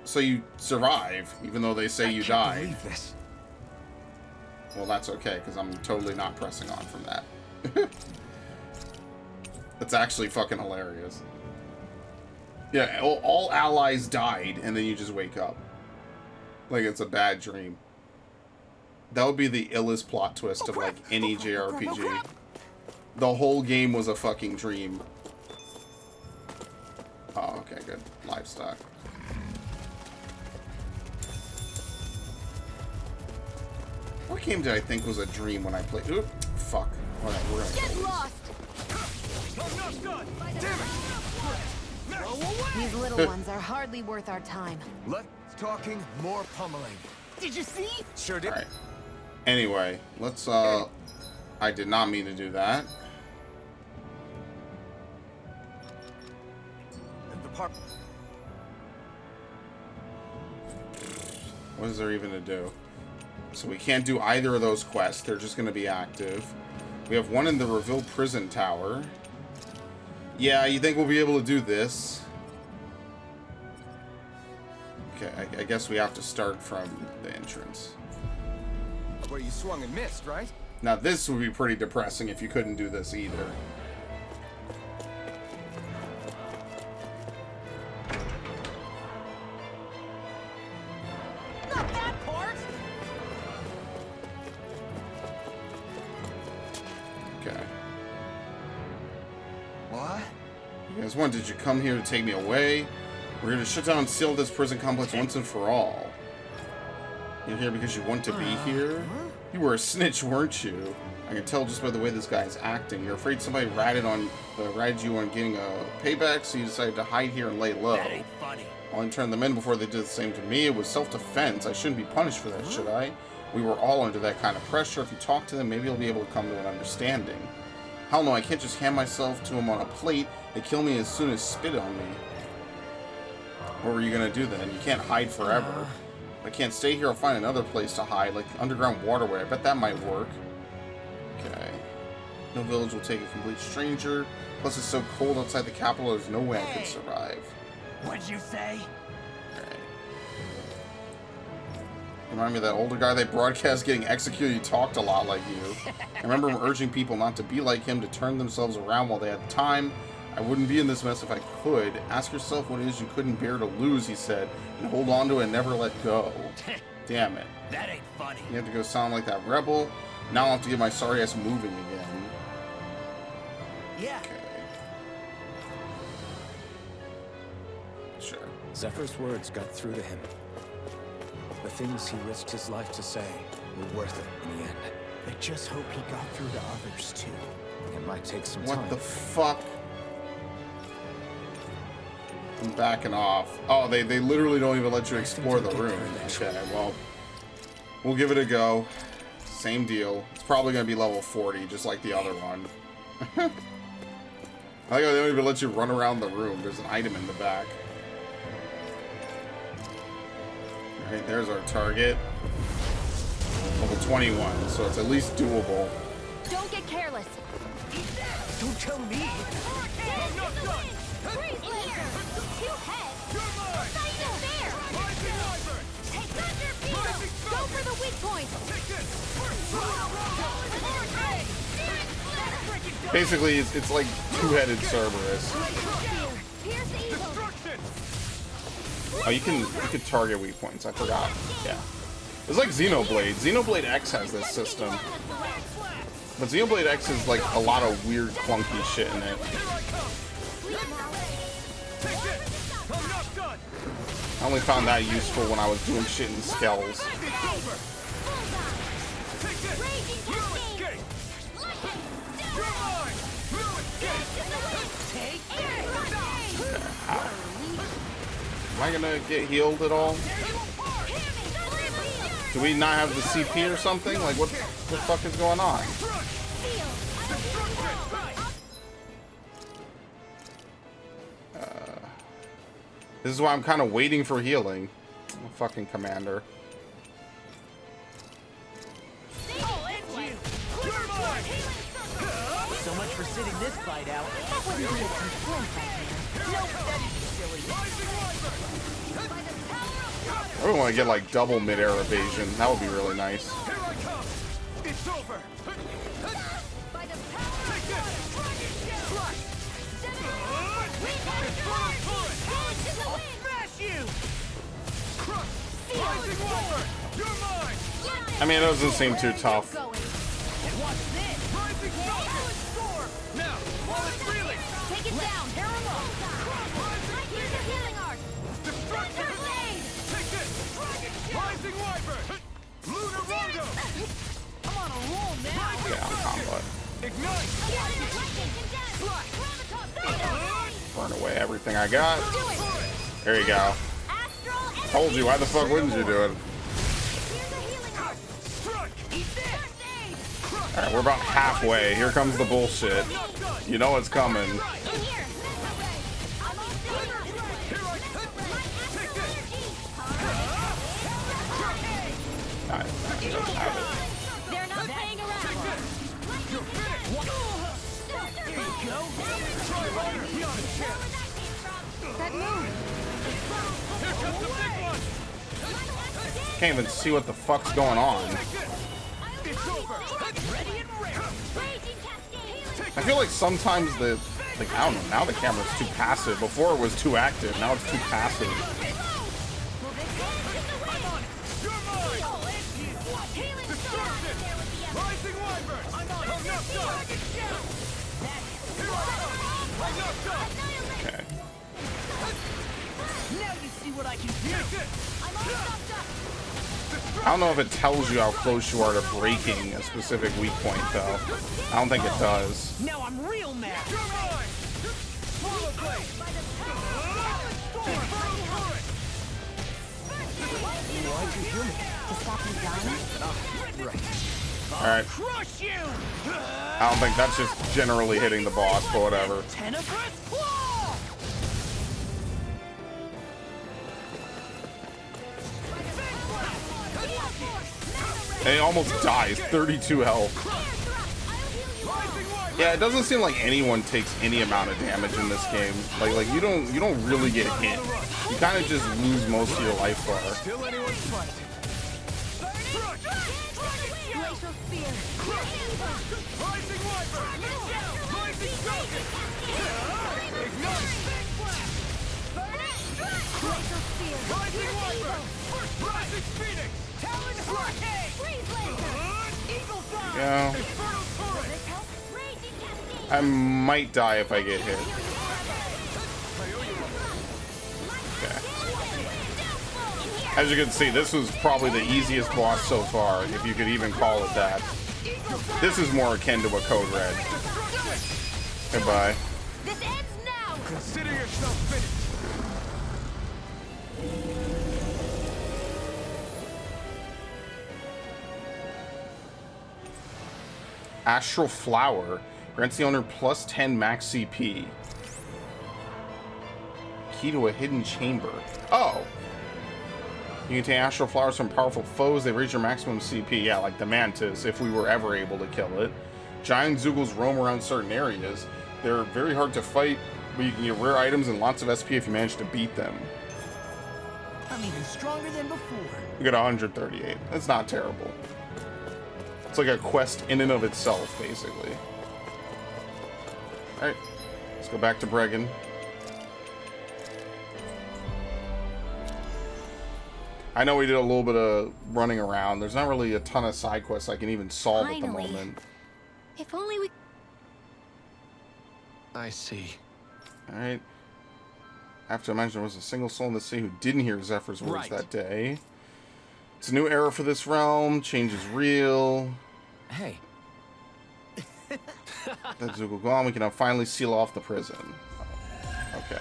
so you survive, even though they say you died. Believe this. Well, that's okay, because I'm totally not pressing on from that. That's actually fucking hilarious. Yeah, all allies died, and then you just wake up. Like it's a bad dream. That would be the illest plot twist of, like, any JRPG. The whole game was a fucking dream. Oh, okay, good. Livestock. What game did I think was a dream when I played? Oop, fuck. Alright, we're gonna Get kill lost! Damn These little ones are hardly worth our time. Less talking, more pummeling. Did you see? Sure did. Alright. Anyway, let's, I did not mean to do that. The part. What is there even to do? So we can't do either of those quests. They're just going to be active. We have one in the Reville Prison Tower. Yeah, you think we'll be able to do this? Okay, I guess we have to start from the entrance. Where you swung and missed, right? Now this would be pretty depressing if you couldn't do this either. Not that part! Okay. What? You guys what? Did you come here to take me away? We're going to shut down and seal this prison complex once and for all. You're here because you want to be here? You were a snitch, weren't you? I can tell just by the way this guy is acting. You're afraid somebody ratted you on getting a payback, so you decided to hide here and lay low. That ain't funny. Well, I turned them in before they did the same to me. It was self-defense. I shouldn't be punished for that, should I? We were all under that kind of pressure. If you talk to them, maybe you'll be able to come to an understanding. Hell no, I can't just hand myself to them on a plate. They kill me as soon as spit on me. What were you gonna do then? You can't hide forever. If I can't stay here, I'll find another place to hide, like the underground waterway. I bet that might work. Okay. No village will take a complete stranger. Plus it's so cold outside the capital, there's no way I could survive. What'd you say? Alright. Remind me of that older guy they broadcast getting executed. He talked a lot like you. I remember him urging people not to be like him, to turn themselves around while they had time. I wouldn't be in this mess if I could. Ask yourself what it is you couldn't bear to lose, he said, and hold on to it and never let go. Damn it. That ain't funny. You have to go sound like that rebel. Now I'll have to get my sorry ass moving again. Yeah. Okay. Sure. Zephyr's words got through to him. The things he risked his life to say were worth it in the end. I just hope he got through to others, too. It might take some time. What the fuck? I'm backing off. Oh, they literally don't even let you explore the room. Okay, well, we'll give it a go. Same deal. It's probably going to be level 40, just like the other one. I like how they don't even let you run around the room. There's an item in the back. Alright, there's our target. Level 21, so it's at least doable. Don't get careless. Don't tell me. I'm not done! Freeze laser! Two heads! You're mine! Not even fair! Rising Wyvern! Take Thunder Beetle! Rising Go Foe! for the weak point. Take this! Basically, it's like two-headed Cerberus. Pierce Eagle! Destruction! Oh, you can target weak points. I forgot. Yeah. It's like Xenoblade. Xenoblade X has this system. But Xenoblade X is like a lot of weird, clunky shit in it. Take this! I'm not done! I only found that useful when I was doing shit in Skells. Take this! You escape! You're mine! You escape! Am I gonna get healed at all? Do we not have the CP or something? Like, what the fuck is going on? This is why I'm kind of waiting for healing. I'm a fucking commander. So much for sitting this fight out. That wouldn't be a complaint, I hear. Nope, that'd be silly. I would want to get like double mid-air evasion. That would be really nice. Here I come! It's over! I mean, it doesn't seem too tough. Take it down, tear him up. Here's your healing art. Destructive blade. Take this! Rising Wyvern! Lunar Rondo! I'm on a roll now. Yeah, I'm combo. Ignite! Burn away everything I got. There you go. Told you, why the fuck wouldn't you do it? Alright, we're about halfway. Here comes the bullshit. You know it's coming. They're not playing around. That move. Can't even see what the fuck's going on. I feel like sometimes like, I don't know, now the camera's too passive. Before it was too active, now it's too passive. Okay. Now you see what I can do. I don't know if it tells you how close you are to breaking a specific weak point, though. I don't think it does. Now I'm real mad. Alright. Crush you. I don't think that's just generally hitting the boss, but whatever. Tenebrous claw. And he almost dies. 32 health. Yeah, it doesn't seem like anyone takes any amount of damage in this game. Like you don't really get hit. You kind of just lose most of your life bar. Still anyone's fight. Glacial spear. Rising Wyvern! Rising Falcon! Ignite! Glacial spear. Rising Wyvern! Rising Phoenix! Talon Hurricane! Freeze laser. Eagle Fire! Yeah. Infernal Torrent! Raging cascade. I might die if I get hit. Okay. As you can see, this was probably the easiest boss so far, if you could even call it that. This is more akin to a Code Red. Goodbye. This ends now. Consider yourself finished! Astral Flower grants the owner plus 10 max CP. Key to a hidden chamber. Oh! You can take astral flowers from powerful foes. They raise your maximum CP. Yeah, like the Mantis, if we were ever able to kill it. Giant Zoogles roam around certain areas. They're very hard to fight, but you can get rare items and lots of SP if you manage to beat them. I'm even stronger than before. You get 138. That's not terrible. It's like a quest in and of itself, basically. Alright, let's go back to Bregen. I know we did a little bit of running around. There's not really a ton of side quests I can even solve at the Finally. moment. If only we. I see. Alright. I have to imagine there was a single soul in the sea who didn't hear Zephyr's words Right. that day. It's a new era for this realm. Change is real. Hey, That Zoogle gone. We can now finally seal off the prison. Okay.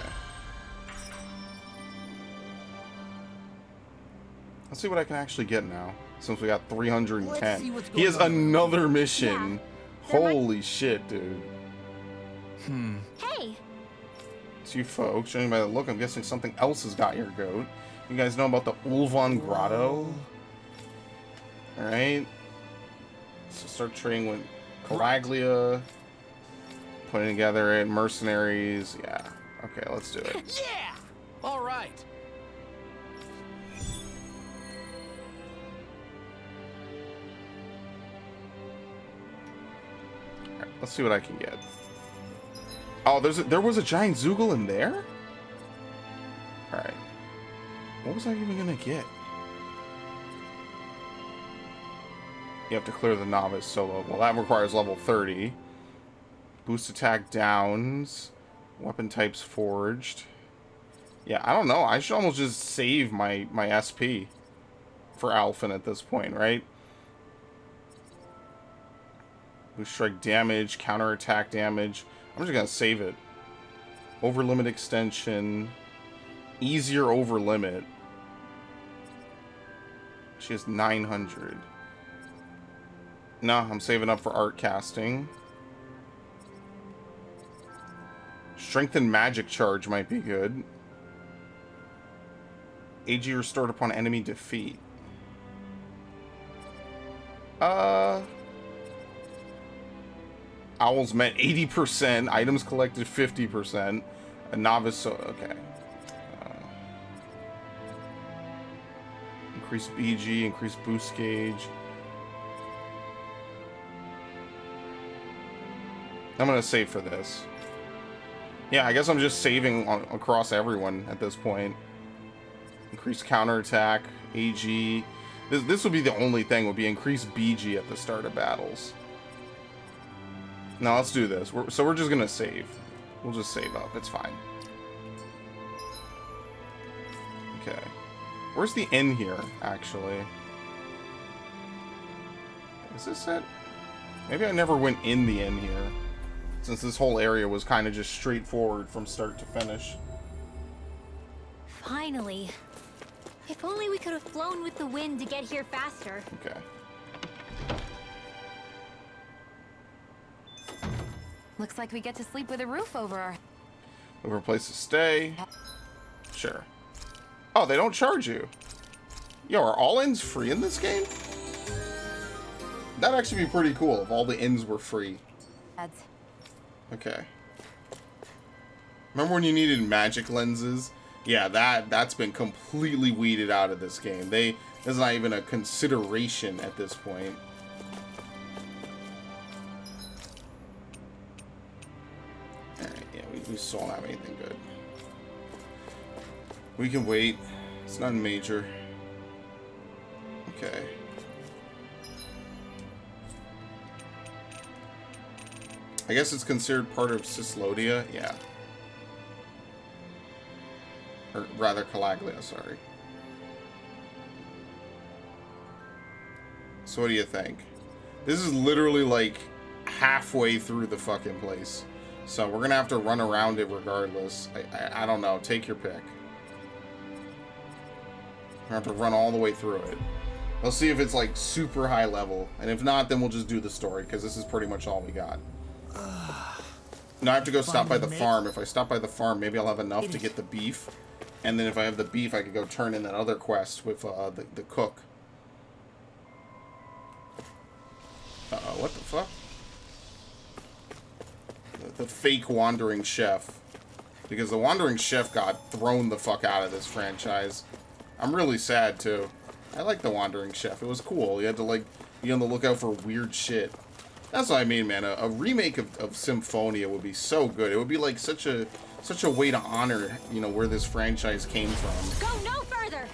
Let's see what I can actually get now. Since we got 310. Let's see what's He has going on. another mission. Holy shit, dude. Hey. It's you folks. Judging by the look, I'm guessing something else has got your goat. You guys know about the Ulvan Grotto? Alright. So start trading with Calaglia. Putting together it, mercenaries. Yeah. Okay, let's do it. Yeah! All right. Alright, let's see what I can get. Oh, there was a giant Zoogle in there? Alright. What was I even gonna get? You have to clear the novice solo. Well, that requires level 30. Boost attack downs. Weapon types forged. Yeah, I don't know. I should almost just save my SP for Alphen at this point, right? Boost strike damage, counterattack damage. I'm just gonna save it. Over limit extension. Easier over limit. She has 900. No, I'm saving up for art casting. Strengthened magic charge might be good. AG restored upon enemy defeat. Owls met 80%. Items collected 50%. A novice, so okay. Increase BG, increase boost gauge. I'm gonna save for this. Yeah, I guess I'm just saving across everyone at this point. Increase counterattack, AG. This would be the only thing, would be increase BG at the start of battles. Now let's do this. So we're just gonna save. We'll just save up. It's fine. Okay. Where's the inn here, actually? Is this it? Maybe I never went in the inn here, since this whole area was kind of just straightforward from start to finish. Finally. If only we could have flown with the wind to get here faster. Okay. Looks like we get to sleep with a roof over our... Over a place to stay. Sure. Oh, they don't charge you. Yo, are all inns free in this game? That'd actually be pretty cool if all the inns were free. Okay. Remember when you needed magic lenses? Yeah, that's been completely weeded out of this game. There's not even a consideration at this point. Alright, yeah, we still don't have anything good. We can wait. It's nothing major. Okay. I guess it's considered part of Cislodia, yeah. Or rather, Calaglia, sorry. So what do you think? This is literally like halfway through the fucking place. So we're gonna have to run around it regardless. I don't know, take your pick. We're gonna have to run all the way through it. We'll see if it's like super high level. And if not, then we'll just do the story, because this is pretty much all we got. Now I have to go stop by the farm. If I stop by the farm, maybe I'll have enough to get the beef. And then if I have the beef, I could go turn in that other quest with the cook. Uh-oh, what the fuck? The fake wandering chef. Because the wandering chef got thrown the fuck out of this franchise. I'm really sad, too. I like the wandering chef. It was cool. You had to, like, be on the lookout for weird shit. That's what I mean, man. A remake of Symphonia would be so good. It would be like such a way to honor, you know, where this franchise came from. Go no further!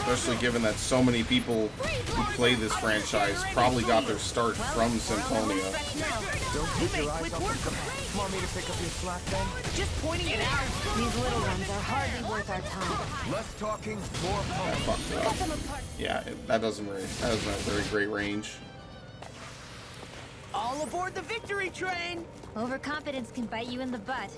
Especially given that so many people who play this franchise probably got their start from Symphonia. Don't take your eyes off the prize. Want me to pick up your slack then? Just pointing it out. These little ones are hardly worth our time. Less talking, more I fun. fucked up. Yeah, that doesn't have very great range. All aboard the victory train! Overconfidence can bite you in the butt.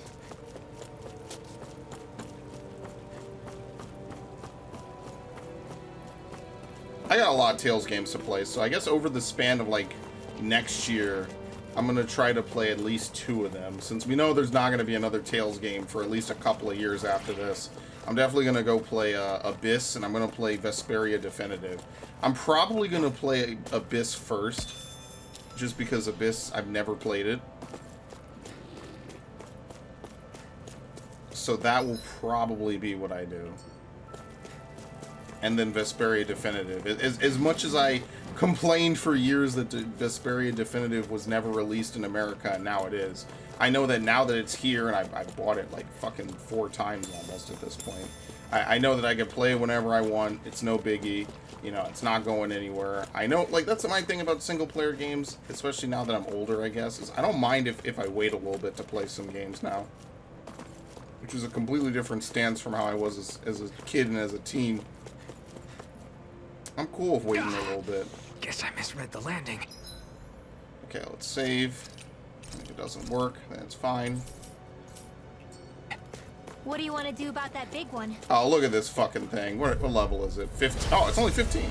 I got a lot of Tales games to play, so I guess over the span of like next year, I'm gonna try to play at least 2 of them. Since we know there's not gonna be another Tales game for at least a couple of years after this, I'm definitely going to go play Abyss, and I'm going to play Vesperia Definitive. I'm probably going to play Abyss first, just because Abyss, I've never played it. So that will probably be what I do. And then Vesperia Definitive. As much as I complained for years that Vesperia Definitive was never released in America, and now it is. I know that now that it's here, and I bought it like fucking 4 times almost at this point. I know that I can play it whenever I want. It's no biggie. You know, it's not going anywhere. I know, like, that's my thing about single-player games, especially now that I'm older, I guess, is I don't mind if I wait a little bit to play some games now. Which is a completely different stance from how I was as a kid and as a teen. I'm cool with waiting a little bit. Guess I misread the landing. Okay, let's save. If it doesn't work, then it's fine. What do you want to do about that big one? Oh, look at this fucking thing. What level is it? 15. Oh, it's only 15.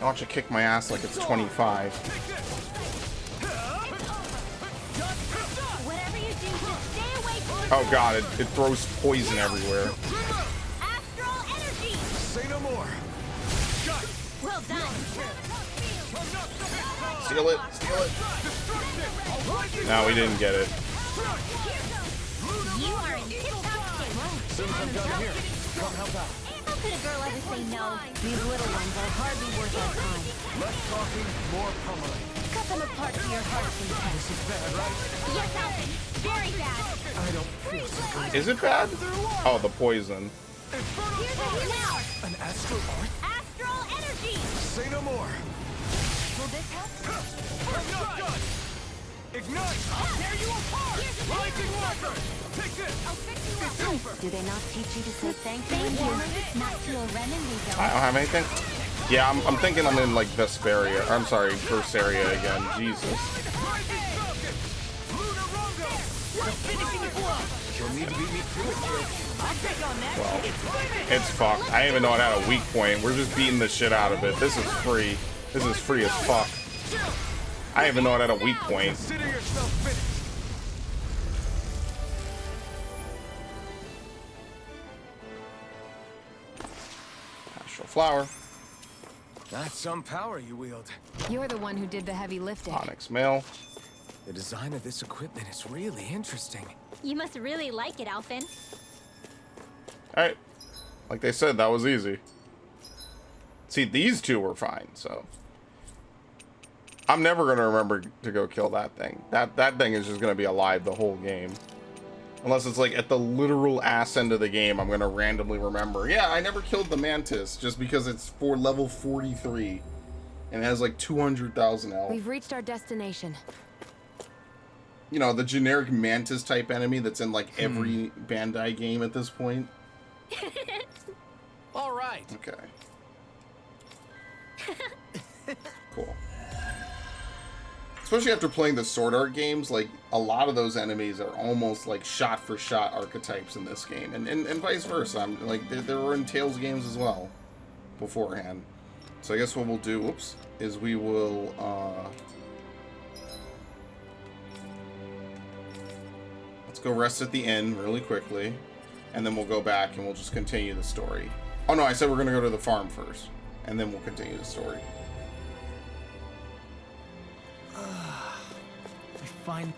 I want you to kick my ass like it's 25. Whatever you do, just stay away from Oh god, it throws poison everywhere. Astral energy! Say no more. Well done. Steal it, steal it. No, we didn't get it. You are in tip-top shape. Soon as I'm done here, come help out. How could a girl ever say no? These little ones are hardly worth our time. Less talking, more pummeling. Cut them apart to your heart's content. This is bad, right? Yes, Alvin. Very bad. I don't feel so good. Is it bad? Oh, the poison. Here's it now. An astral art? Astral energy. Say no more. Will this help? I'm not done. Ignite! I'll tear you apart! Lightning Walker! Take this! I'll fix you up! Over! Do they not teach you to say thank you? Thank you. Not to a Renin we don't. I don't have anything. Yeah, I'm thinking I'm in like Vesperia. I'm sorry, Berseria again. Jesus. Rising Falcon! Lunar Rondo! Finishing blow! You'll need to beat me to it, kid. I'll take on that. Well, it's fucked. I didn't even know it had a weak point. We're just beating the shit out of it. This is free. This is free as fuck. I didn't even know it had a weak point. Consider yourself finished. Astral Flower. That's some power you wield. You're the one who did the heavy lifting. Onyx Mail. The design of this equipment is really interesting. You must really like it, Alvin. Alright. Like they said, that was easy. See, these two were fine, so. I'm never going to remember to go kill that thing. That thing is just going to be alive the whole game. Unless it's like at the literal ass end of the game, I'm going to randomly remember. Yeah, I never killed the Mantis just because it's for level 43. And it has like 200,000 health. We've reached our destination. You know, the generic Mantis type enemy that's in like every Bandai game at this point. All right. Okay. Cool. Especially after playing the Sword Art games, like, a lot of those enemies are almost, like, shot-for-shot archetypes in this game. And vice versa. I'm, like, there were in Tales games as well beforehand. So I guess what we'll do, whoops, is we will, let's go rest at the inn really quickly. And then we'll go back and we'll just continue the story. Oh, no, I said we're going to go to the farm first. And then we'll continue the story. Fine.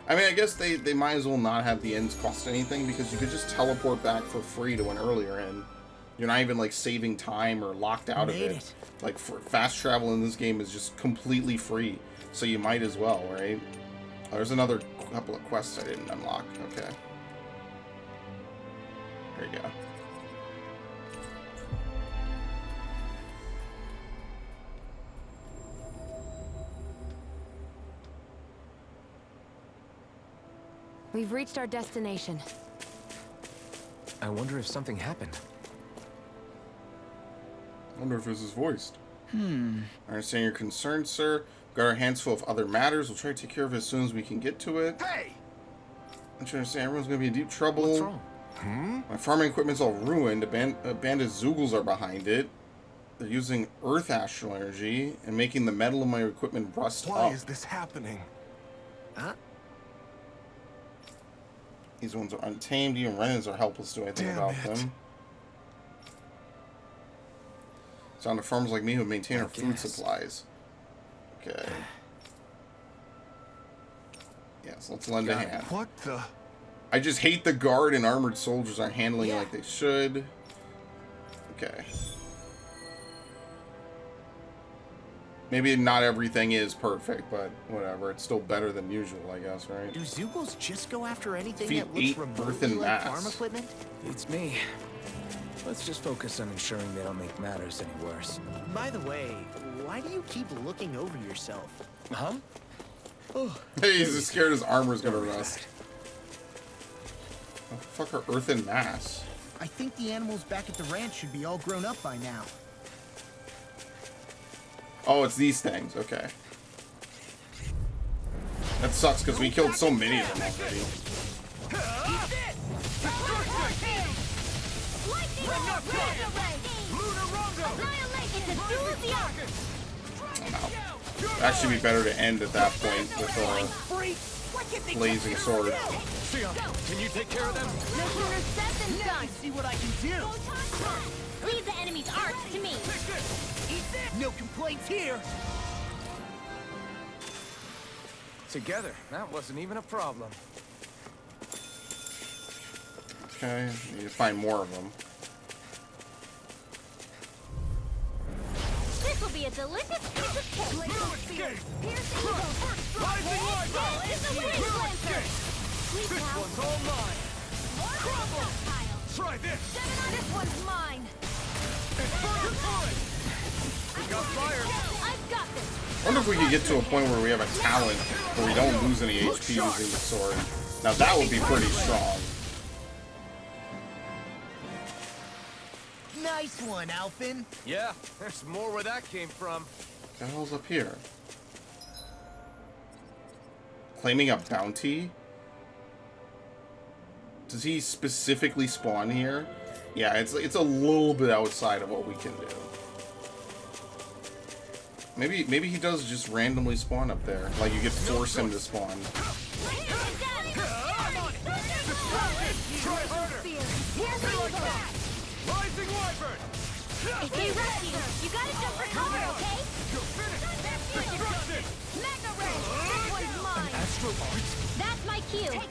I mean, I guess they might as well not have the inns cost anything, because you could just teleport back for free to an earlier inn. You're not even, like, saving time or locked out of it. Like, for fast travel in this game is just completely free. So you might as well, right? Oh, there's another couple of quests I didn't unlock. Okay. There you go. We've reached our destination. I wonder if something happened. I wonder if this is voiced. I understand your concern, sir. We've got our hands full of other matters. We'll try to take care of it as soon as we can get to it. Hey! I'm trying to understand everyone's going to be in deep trouble. What's wrong? My farming equipment's all ruined. A band of Zoogles are behind it. They're using Earth astral energy and making the metal of my equipment rust Why up. is this happening? Huh? These ones are untamed. Even Renans are helpless to do anything about them. It's on the farmers like me who maintain our food supplies. Okay. Yes, let's lend a hand. What the? I just hate the guard and armored soldiers aren't handling it like they should. Okay. Maybe not everything is perfect, but whatever. It's still better than usual, I guess, right? Do Zugals just go after anything Defeat that looks 8 remotely earthen like mass. farm equipment? Beats me. Let's just focus on ensuring they don't make matters any worse. By the way, why do you keep looking over yourself? Huh? Oh, Hey, he's scared his armor's gonna rust. What the fuck are earthen mass? I think the animals back at the ranch should be all grown up by now. Oh, it's these things. Okay. That sucks because we killed so many of them already. Actually, be better to end at that point with a blazing sword. Can you take care of them? No sooner said than done. See what I can do. Leave the enemy's arch to me. No complaints here. together. That wasn't even a problem. Okay, need to find more of them. This will be a delicious piece of cake. Pierce evil. Rising light! It's a winning lancer. Sweet This now. one's all mine! Crumble! Try this! This one's mine. It's fire time! We got fire! I've got this. I wonder if we could get to a point where we have a talent where we don't lose any HP using the sword. Now that would be pretty strong. Nice one, Alphin. Yeah, there's more where that came from. What the hell's up here? Claiming a bounty? Does he specifically spawn here? Yeah, it's a little bit outside of what we can do. Maybe he does just randomly spawn up there. Like you could force him to spawn. Try harder! Rising wyvern! If they rush you, you gotta jump for cover, okay? You're finished! Destruction! Mega Ray, this one's mine. Astral Arts? That's my cue.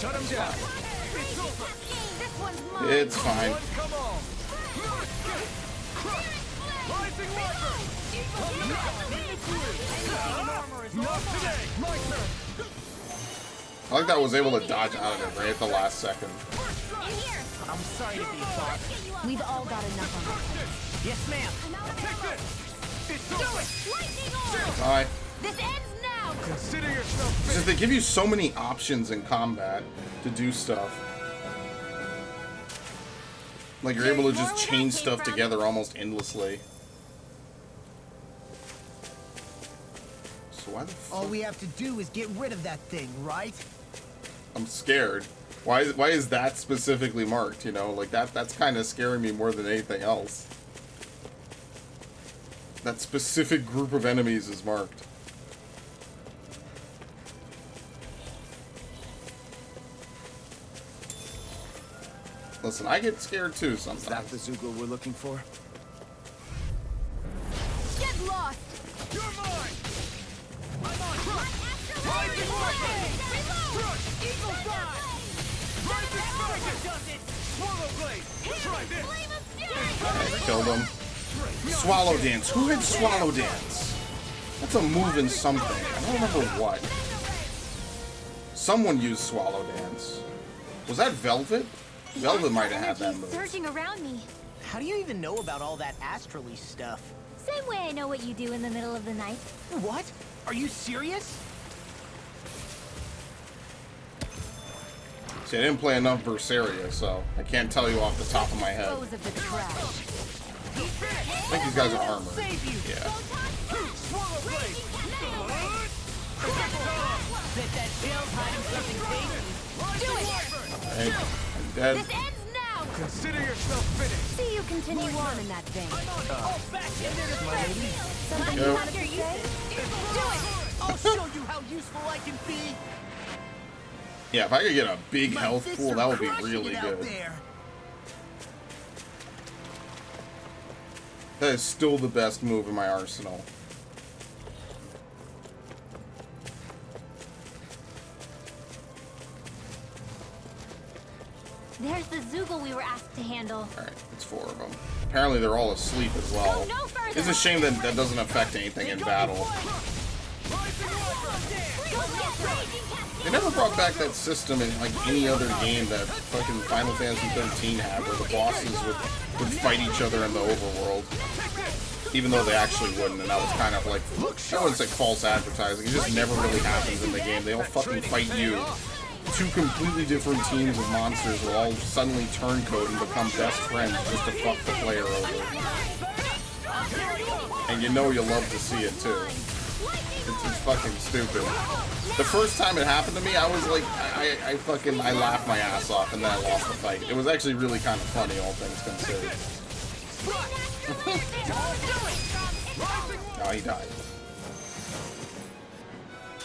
Shut him down! It's over. This one's mine. It's fine. One, come on! Rising wyvern! Not today! My turn! I like that I was able to dodge out of it right at the last second. In here. I'm sorry to be a bother. We've all got enough of it. Yes, ma'am. Take this! It's over! Lightning orb. Alright. This ends now. Consider yourself It's just finished! they give you so many options in combat to do stuff. Like you're able to just chain stuff together almost endlessly. So why the All fuck? we have to do is get rid of that thing, right? I'm scared. Why is that specifically marked, you know? Like that's kind of scaring me more than anything else. That specific group of enemies is marked. Listen, I get scared too Is that sometimes. the Zugla we're looking for? Get lost. You're mine! I'm on. Rising wyvern! Crush! Eagle fly. Rising spider! Swallow blade! Try this! Flame of fury. Killed him. Swallow dance. Who had swallow dance? That's a move in something. I don't remember what. Someone used swallow dance. Was that Velvet? Velvet might have had that move. Surging around me. How do you even know about all that astrally stuff? Same way I know what you do in the middle of the night. What? Are you serious? See, I didn't play enough Berseria, so I can't tell you off the top of my head. Dispose of the trash. I think these guys are armored. Save you. Yeah. Swallow blade! Bet that tail's hiding something dangerous. Do it. Alright, I'm dead. This ends now. Consider yourself finished! See you continue on in that vein. Back in there to play. Something Go. you have to say? Do it. I'll show you how useful I can be. Yeah, if I could get a big My health fists pool, are that would be crushing really it out good. there. That is still the best move in my arsenal. There's the Zoogle we were asked to handle. Alright, it's 4 of them. Apparently they're all asleep as well. Go no further. It's a shame that that doesn't affect anything in battle. They never brought back that system in like any other game that fucking Final Fantasy 13 had, where the bosses would fight each other in the overworld. Even though they actually wouldn't, and that was kind of like, I wouldn't say false advertising, it just never really happens in the game. They all fucking fight you. 2 completely different teams of monsters will all suddenly turncoat and become best friends just to fuck the player over. And you know you'll love to see it too. It's fucking stupid. The first time it happened to me, I was like, I laughed my ass off, and then I lost the fight. It was actually really kind of funny, all things considered. Oh, he died.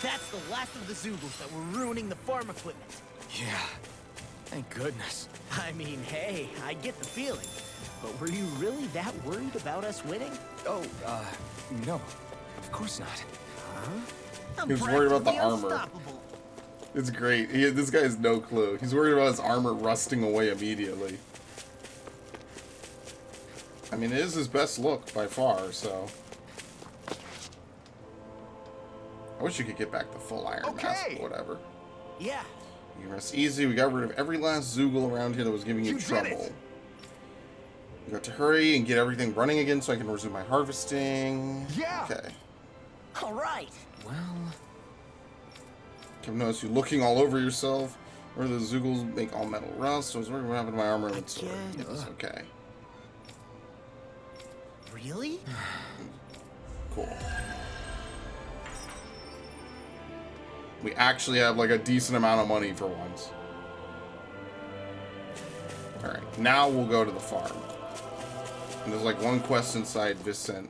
That's the last of the Zoogles that were ruining the farm equipment. Yeah. Thank goodness. I mean, hey, I get the feeling. But were you really that worried about us winning? Oh, no. Of course not. I'm He was worried about the practically armor. unstoppable. It's great. This guy has no clue. He's worried about his armor rusting away immediately. I mean, it is his best look by far, so... I wish you could get back the full iron mask, but whatever. Yeah. You rest easy. We got rid of every last Zoogle around here that was giving you trouble. You got to hurry and get everything running again so I can resume my harvesting. Yeah. Okay. All right. Well... I've noticed you looking all over yourself. Where the Zoogles make all metal rust. I was wondering what happened to my armor and sword. Yes, okay. Really? Cool. We actually have like a decent amount of money for once. Alright, now we'll go to the farm. And there's like one quest inside Vicent.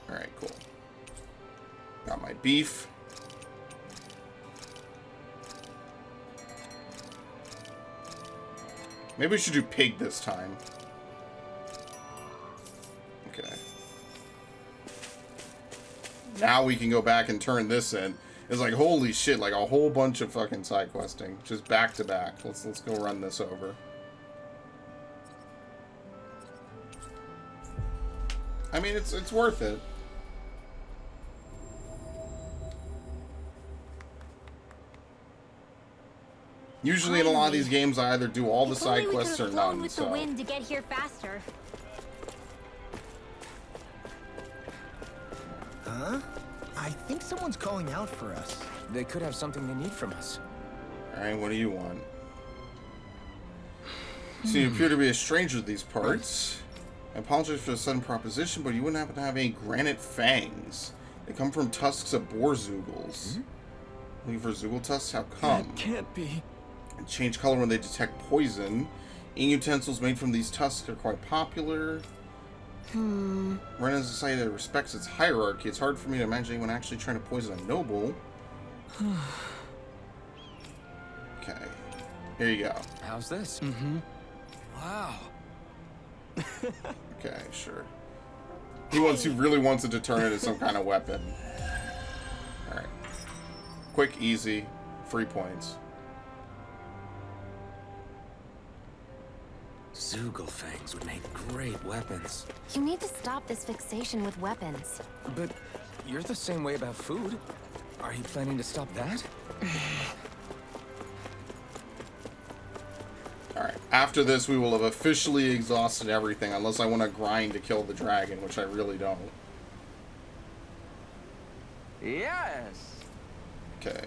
Alright, cool. Got my beef. Maybe we should do pig this time. Okay. Now we can go back and turn this in. It's like, holy shit, like a whole bunch of fucking side questing. Just back to back. Let's go run this over. I mean, it's worth it. Usually in a lot of these games, I either do all the side quests or none. With So the wind to get here faster. Huh? I think someone's calling out for us. They could have something they need from us. Alright, what do you want? So you appear to be a stranger to these parts. I apologize for the sudden proposition, but you wouldn't happen to have any granite fangs. They come from tusks of boar Zoogles. Looking for Zoogle tusks? How come? That can't be. And change color when they detect poison. Eating utensils made from these tusks are quite popular. Ren is a society that respects its hierarchy. It's hard for me to imagine anyone actually trying to poison a noble. Okay. Here you go. How's this? Wow. Okay, sure. He really wants it to turn into some kind of weapon. Alright. Quick, easy, free points. Zoogle fangs would make great weapons. You need to stop this fixation with weapons. But you're the same way about food. Are you planning to stop that? Alright, after this we will have officially exhausted everything, unless I want to grind to kill the dragon, which I really don't. Yes. Okay.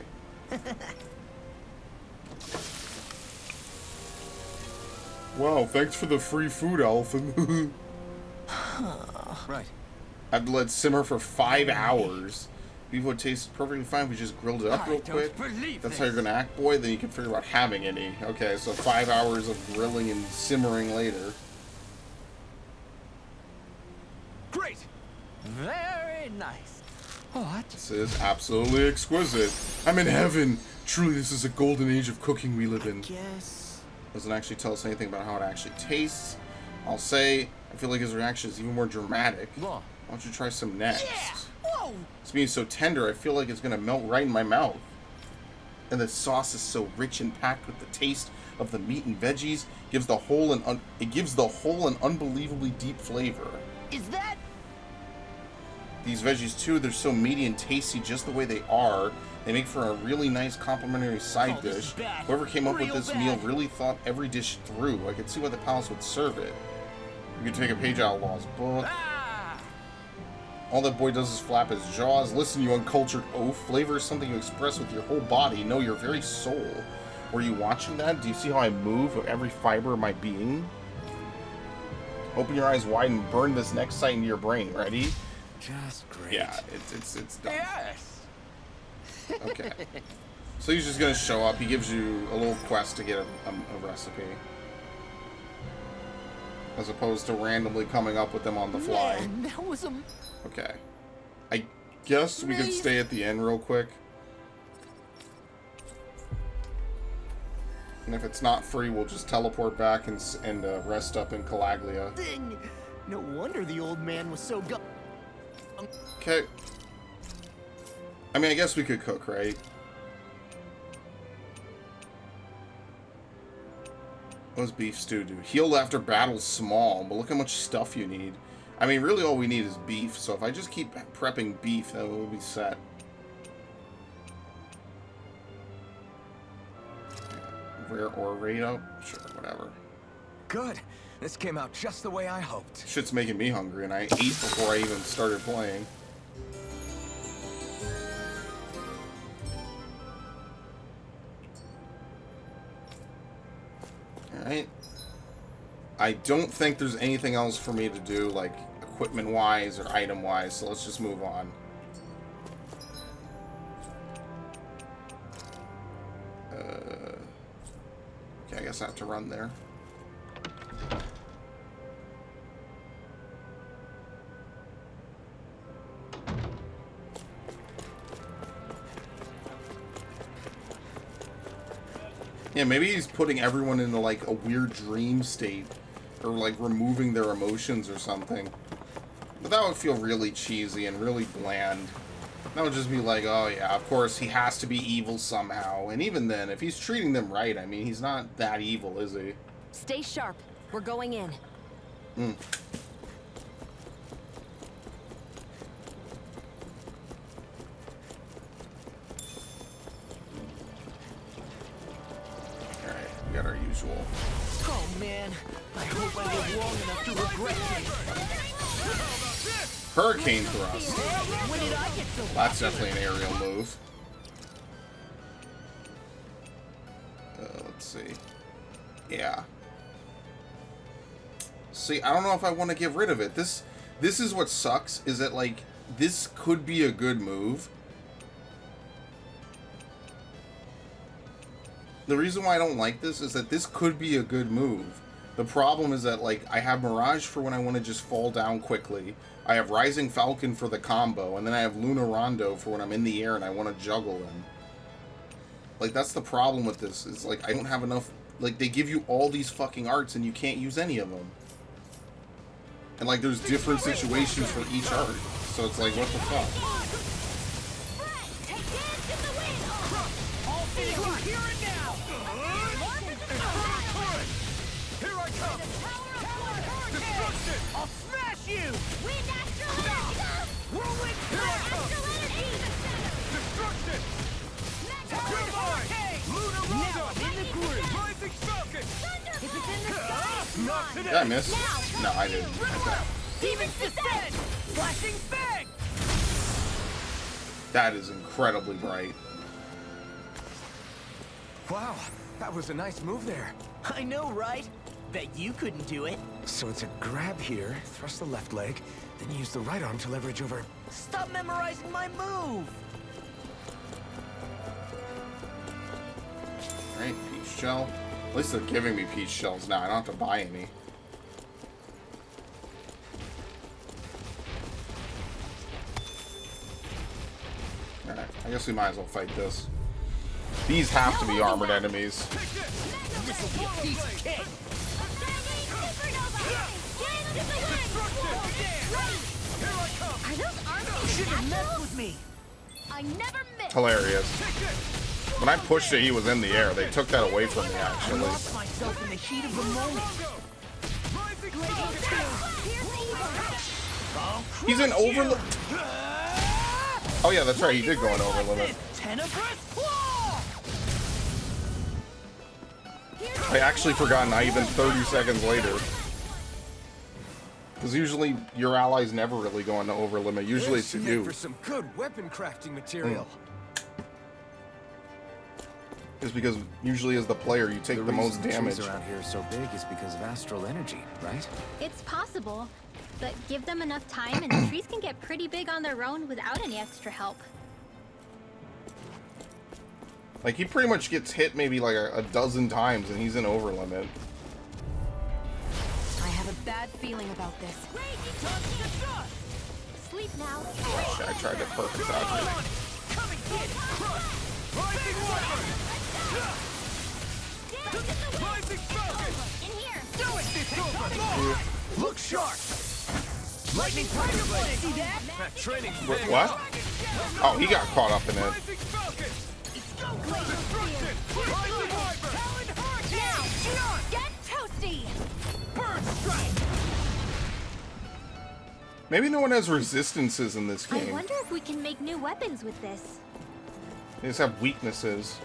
Wow, thanks for the free food, Alphen. Right. I had to let it simmer for 5 hours. Beef would taste perfectly fine if we just grilled it up real quick. That's how you're gonna act, boy? Then you can figure out having any. Okay, so 5 hours of grilling and simmering later. Great! Very nice. What? This is absolutely exquisite. I'm in heaven. Truly, this is a golden age of cooking we live in. Yes. Doesn't actually tell us anything about how it actually tastes. I'll say, I feel like his reaction is even more dramatic. Why don't you try some next? Yeah. Whoa. It's being so tender, I feel like it's gonna melt right in my mouth. And the sauce is so rich and packed with the taste of the meat and veggies. Gives the whole an unbelievably deep flavor. Is that? These veggies too, they're so meaty and tasty just the way they are. They make for a really nice complimentary side dish. Whoever came up with this meal really thought every dish through. I could see why the palace would serve it. You could take a page out of Law's book. All that boy does is flap his jaws. Listen, you uncultured oaf. Flavor is something you express with your whole body. No, your very soul. Were you watching that? Do you see how I move with every fiber of my being? Open your eyes wide and burn this next sight into your brain. Ready? Just great. Yeah, it's done. Yes! Okay. So he's just gonna show up. He gives you a little quest to get a recipe. As opposed to randomly coming up with them on the fly. Man, that was a... Okay. I guess we could stay at the end real quick. And if it's not free, we'll just teleport back and rest up in Calaglia. thing. No wonder the old man was so Okay. I mean, I guess we could cook, right? What does beef stew do? Healed after battle small, but look how much stuff you need. I mean, really all we need is beef, so if I just keep prepping beef, then we'll be set. Rare or rate up? Sure, whatever. Good. This came out just the way I hoped. Shit's making me hungry, and I ate before I even started playing. Alright. I don't think there's anything else for me to do, like, equipment-wise or item-wise, so let's just move on. Okay, I guess I have to run there. Yeah, maybe he's putting everyone into, like, a weird dream state. Or, like, removing their emotions or something. But that would feel really cheesy and really bland. That would just be like, oh yeah, of course, he has to be evil somehow. And even then, if he's treating them right, I mean, he's not that evil, is he? Stay sharp. We're going in. Alright, we got our usual. Oh man, I hope I live long enough to regret this. Hurricane thrust. When did I get so That's definitely an aerial move. Let's see. Yeah. See, I don't know if I want to get rid of it. This is what sucks, is that, like, this could be a good move. The reason why I don't like this is that this could be a good move. The problem is that, like, I have Mirage for when I want to just fall down quickly. I have Rising Falcon for the combo, and then I have Luna Rondo for when I'm in the air and I want to juggle them. Like, that's the problem with this, is, like, I don't have enough... Like, they give you all these fucking arts and you can't use any of them. And, like, there's different situations for each art. So it's like, what the fuck? Here and now! Here I come! Destruction! I'll smash you! Wind astral energy! Whirlwind! Here I come! Destruction! You're mine! Luna Rondo! Now I'm in the groove! Rising Falcon! If it's in the sky, Not today! Did I miss? No, I didn't. Okay. Demon's Descent! Flashing Fang! That is incredibly bright. Wow, that was a nice move there. I know, right? Bet you couldn't do it. So it's a grab here, thrust the left leg, then use the right arm to leverage over. Stop memorizing my move! Alright, peach shell. At least they're giving me peach shells now. I don't have to buy any. Alright, I guess we might as well fight this. These have to be armored enemies. Hilarious. When I pushed it, he was in the air. They took that away from me, actually. He's in over. Oh yeah, that's right. He did go in over limit. I actually forgot. Not even 30 seconds later. Because usually your allies never really go into over limit. Usually it's you. For some good weapon crafting material. Is because usually as the player you take the most damage. The reason around here are so big is because of astral energy, right? It's possible, but give them enough time and the trees can get pretty big on their own without any extra help. Like, he pretty much gets hit maybe like a dozen times and he's in over limit. I have a bad feeling about this. Sleep now. Oh, shit, I tried to perfect dodge it. In here. Look sharp! Lightning Tiger Blade! See that? That training What? Oh, he got caught up in it. Now, get toasty! Bird strike! Maybe no one has resistances in this I game. wonder if we can make new weapons with this. They just have weaknesses.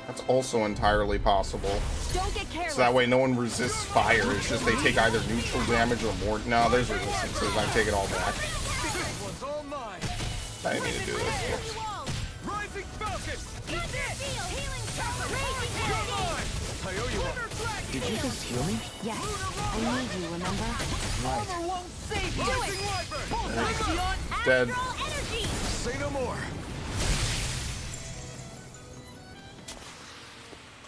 That's also entirely possible. Don't get careless. So that way no one resists fire. It's just they take either neutral damage or more. No, there's resistances. I take it all back. One's all mine. I didn't mean to do this. Whoops. Rising Falcon! Eat this! Healing power! Come on! I owe you one. Did you just heal me? Yes, I need you, remember? Right. Won't save you! Rising Wyvern! Dead. Energy! Say no more.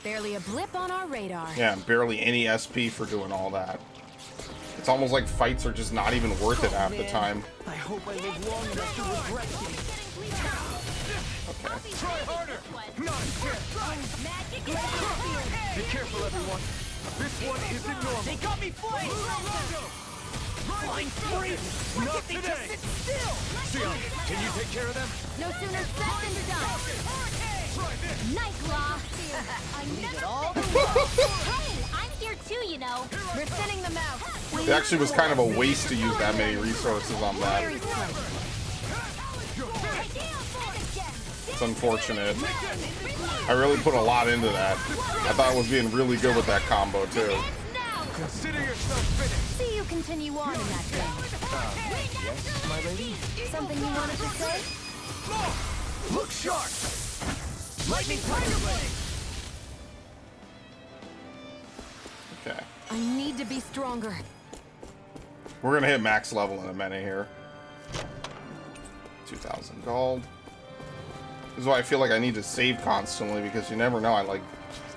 Barely a blip on our radar. Yeah, barely any SP for doing all that. It's almost like fights are just not even worth it half the time. I hope I live long enough to regret this. Okay. Try harder! Not yet! Be careful, everyone. This one isn't normal. They got me flayed! Flying free! Not today! Sit still! Sion, can you take care of them? No sooner said than done. Try this! Nice, Law. I never all the Hey, I'm here too, you know. We're sending them out. It actually was kind of a waste to use that many resources on that. It's unfortunate. I really put a lot into that. I thought I was being really good with that combo too. Consider yourself finished. See you continue on in that vein. Yes, my lady? Something you wanted to say? Look sharp! Lightning Tiger Blade! Okay. I need to be stronger. We're gonna hit max level in a minute here. 2,000 gold. This is why I feel like I need to save constantly, because you never know. I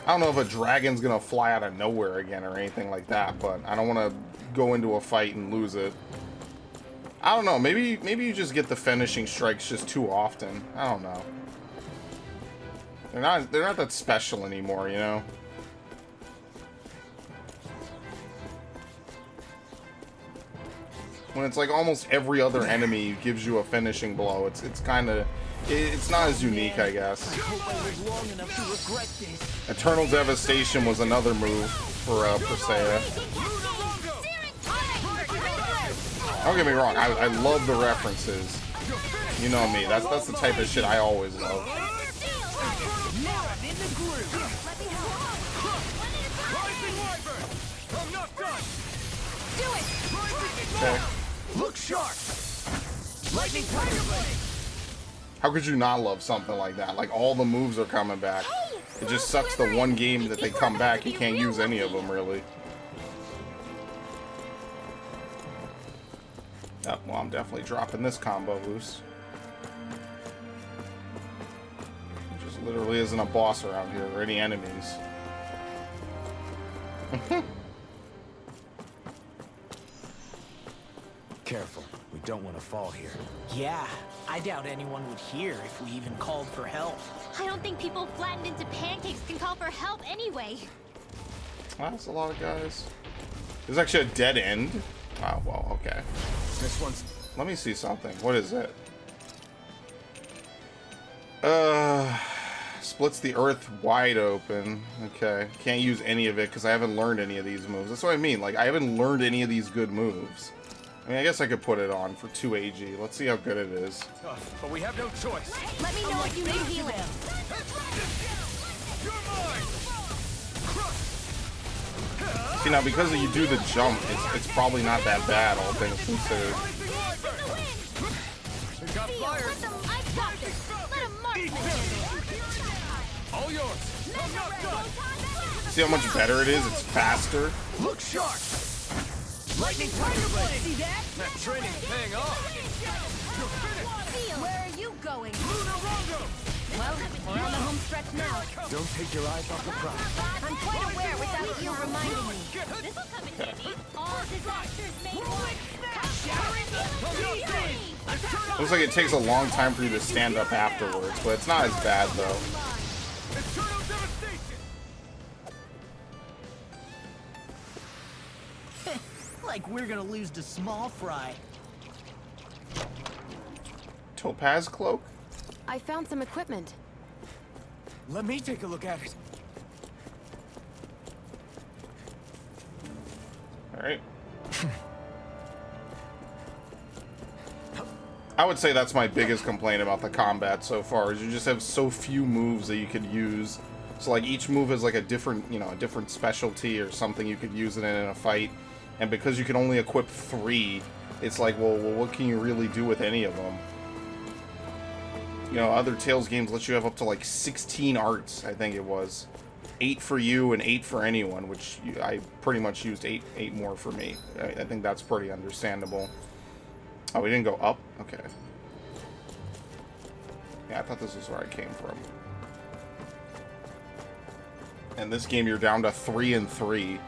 don't know if a dragon's gonna fly out of nowhere again or anything like that, but I don't want to go into a fight and lose it. I don't know. Maybe you just get the finishing strikes just too often. I don't know. They're not that special anymore, you know. When it's like almost every other enemy gives you a finishing blow, it's kind of, it's not as unique, I guess. I hope I live long enough to regret this. Eternal Devastation was another move for Persea. Don't get me wrong, I love the references. You know me, that's the type of shit I always love. Now I'm in the groove. Rising Wyvern! I'm not done! Do it! Okay. Look sharp! Lightning Tiger Blade! How could you not love something like that? Like, all the moves are coming back. It just sucks the one game that they come back, you can't use any of them, really. Oh, well, I'm definitely dropping this combo boost. There just literally isn't a boss around here, or any enemies. Careful. We don't want to fall here. Yeah, I doubt anyone would hear if we even called for help. I don't think people flattened into pancakes can call for help anyway. Wow, that's a lot of guys. There's actually a dead end. Oh, well, okay. This one's... Let me see something. What is it? Splits the earth wide open. Okay. Can't use any of it because I haven't learned any of these moves. That's what I mean. Like, I haven't learned any of these good moves. I mean, I guess I could put it on for 2 AG. Let's see how good it is. But we have no choice. Let me know if you need healing. See, now, because you do the jump, it's probably not that bad, all things considered. We got fire. I've got this. Let him mark. All yours. I'm not done. See how much better it is? It's faster. Look sharp. Lightning tiger blade. See that? That training's paying off. You're finished. Where are you going? Lunar Rondo. Well, we're on the home stretch now. Don't take your eyes off the prize. I'm quite aware without you reminding me. This'll come in handy. All disasters made one. Looks like it takes a long time for you to stand up afterwards, but it's not as bad, though. Eternal devastation. Like we're gonna lose to Small Fry. Topaz cloak? I found some equipment. Let me take a look at it. Alright. I would say that's my biggest complaint about the combat so far, is you just have so few moves that you could use. So like each move is like a different, you know, a different specialty or something you could use it in a fight. And because you can only equip 3, it's like, well, what can you really do with any of them? You know, other Tales games let you have up to like 16 arts, I think it was. 8 for you and 8 for anyone, which I pretty much used 8 more for me. I think that's pretty understandable. Oh, we didn't go up? Okay. Yeah, I thought this was where I came from. And this game, you're down to 3 and 3.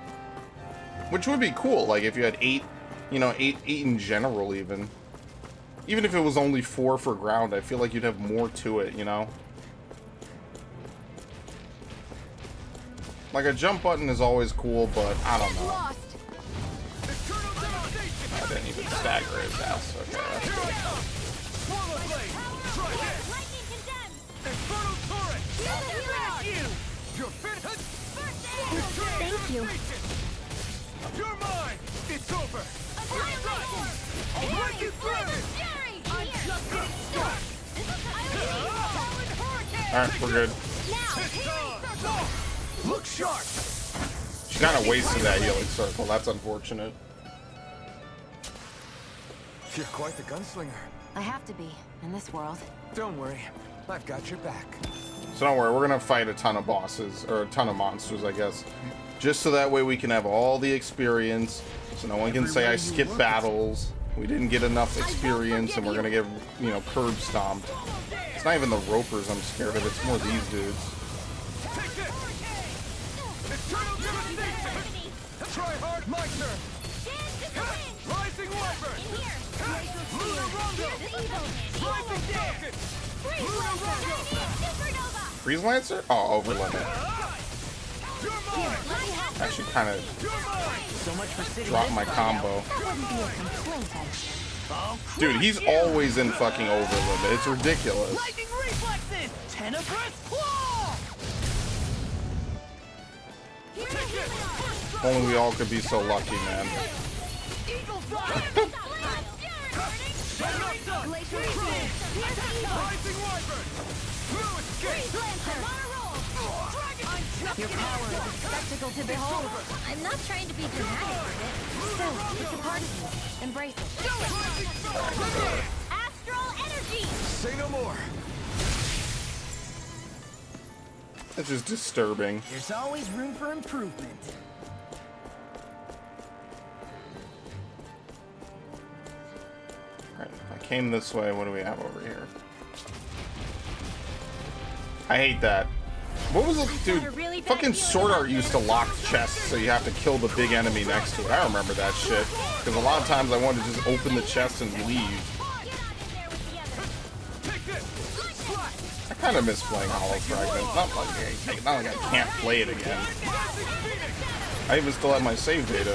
Which would be cool, like if you had 8, you know, 8 in general even. Even if it was only 4 for ground, I feel like you'd have more to it, you know? Like a jump button is always cool, but I don't know. I didn't even stagger his ass. Okay, that's good. Thank you. You're mine. It's over. I'll break you through. I'm just getting started. Alright, we're good. Look sharp. She kind of wasted that healing circle. That's unfortunate. You're quite the gunslinger. I have to be, in this world. Don't worry. I've got your back. So don't worry, we're gonna fight a ton of bosses, or a ton of monsters, I guess. Just so that way we can have all the experience, so no one can say I skipped battles, we didn't get enough experience, and we're gonna get, you know, curb stomped. It's not even the ropers I'm scared of, it's more these dudes. Try hard, my turn. Rising Wyvern. Lunar Rondo. Rising Falcon. Lunar Rondo. Freeze Lancer? Oh, overlimit. You're mine. Actually kind of So much for sitting dropped this my side. combo. That wouldn't be a complaint, I'm sure. Dude, he's always in fucking overlimit. It's ridiculous. Lightning reflexes! Tenebrous claw! Only we all could be so lucky, man. Eagle fly! Rising Wyvern. Blue escape. Your power is a spectacle to behold. I'm not trying to be dramatic with it. Still, it's a part of you. Embrace it. Astral energy! Say no more. It's just disturbing. There's always room for improvement. Alright, I came this way. What do we have over here? I hate that. What was it, dude? Fucking Sword Art used to lock chests so you have to kill the big enemy next to it. I remember that shit. because a lot of times I want to just open the chest and leave. I kind of miss playing Hollow Fragment. Not like I can't play it again. I even still have my save data.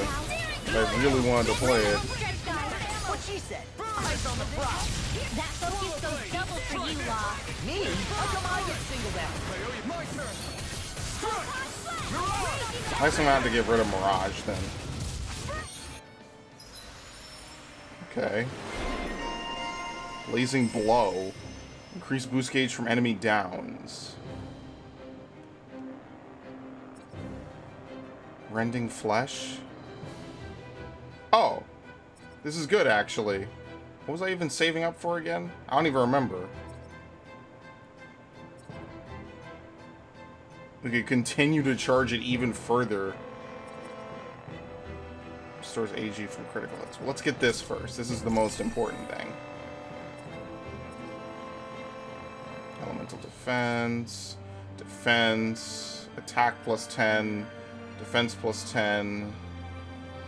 I really wanted to play it. What she said. Eyes on the prize. That focus goes double for you, Law. Me? How come I get singled out? My turn. I guess I'm gonna have to get rid of Mirage then. Okay. Blazing Blow. Increase boost gauge from enemy downs. Rending Flesh. Oh. This is good, actually. What was I even saving up for again? I don't even remember. We could continue to charge it even further. Restores AG from critical hits. Well, let's get this first. This is the most important thing. Elemental defense. Defense. Attack plus 10. Defense plus 10.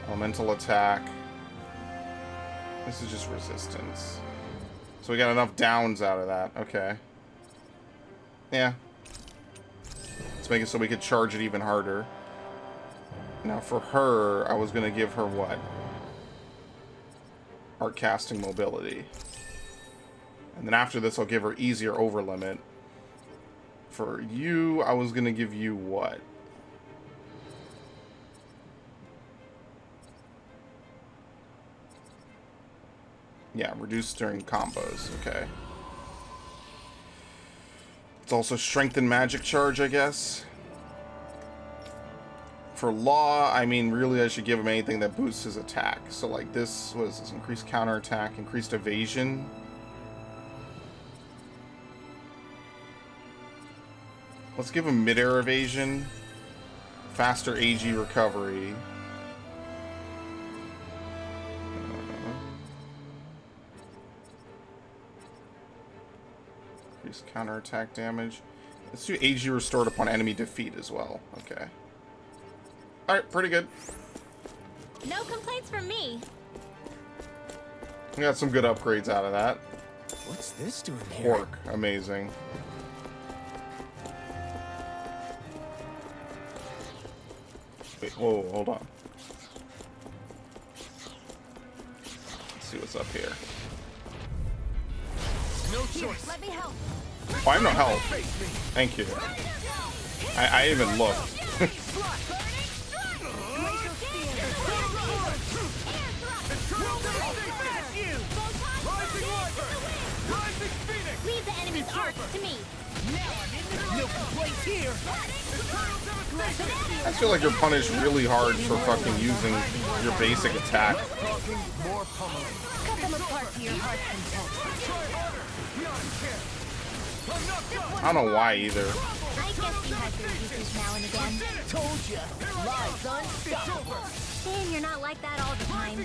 Elemental attack. This is just resistance. So we got enough downs out of that. Okay. Yeah. Let's make it so we could charge it even harder. Now for her, I was going to give her what? Art casting mobility. And then after this, I'll give her easier over limit. For you, I was going to give you what? Yeah, reduced during combos. Okay. It's also strengthen magic charge, I guess. For Law, I mean, really I should give him anything that boosts his attack. So like this was this increased counterattack, increased evasion. Let's give him mid-air evasion, faster AG recovery. Increased counterattack damage. Let's do AG restored upon enemy defeat as well. Okay. Alright, pretty good. No complaints from me. We got some good upgrades out of that. What's this doing here? Pork, amazing. Wait, whoa, hold on. Let's see what's up here. No choice. Let me help. Oh, I have no help. Thank you. I even looked. Leave the enemy's arc to me. No complaints here. I feel like you're punished really hard for fucking using your basic attack. Cut them apart to your heart's content. I don't know why either. I guess you have your uses now and again. Told ya. Lies unstoppable. Shame you're not like that all the time.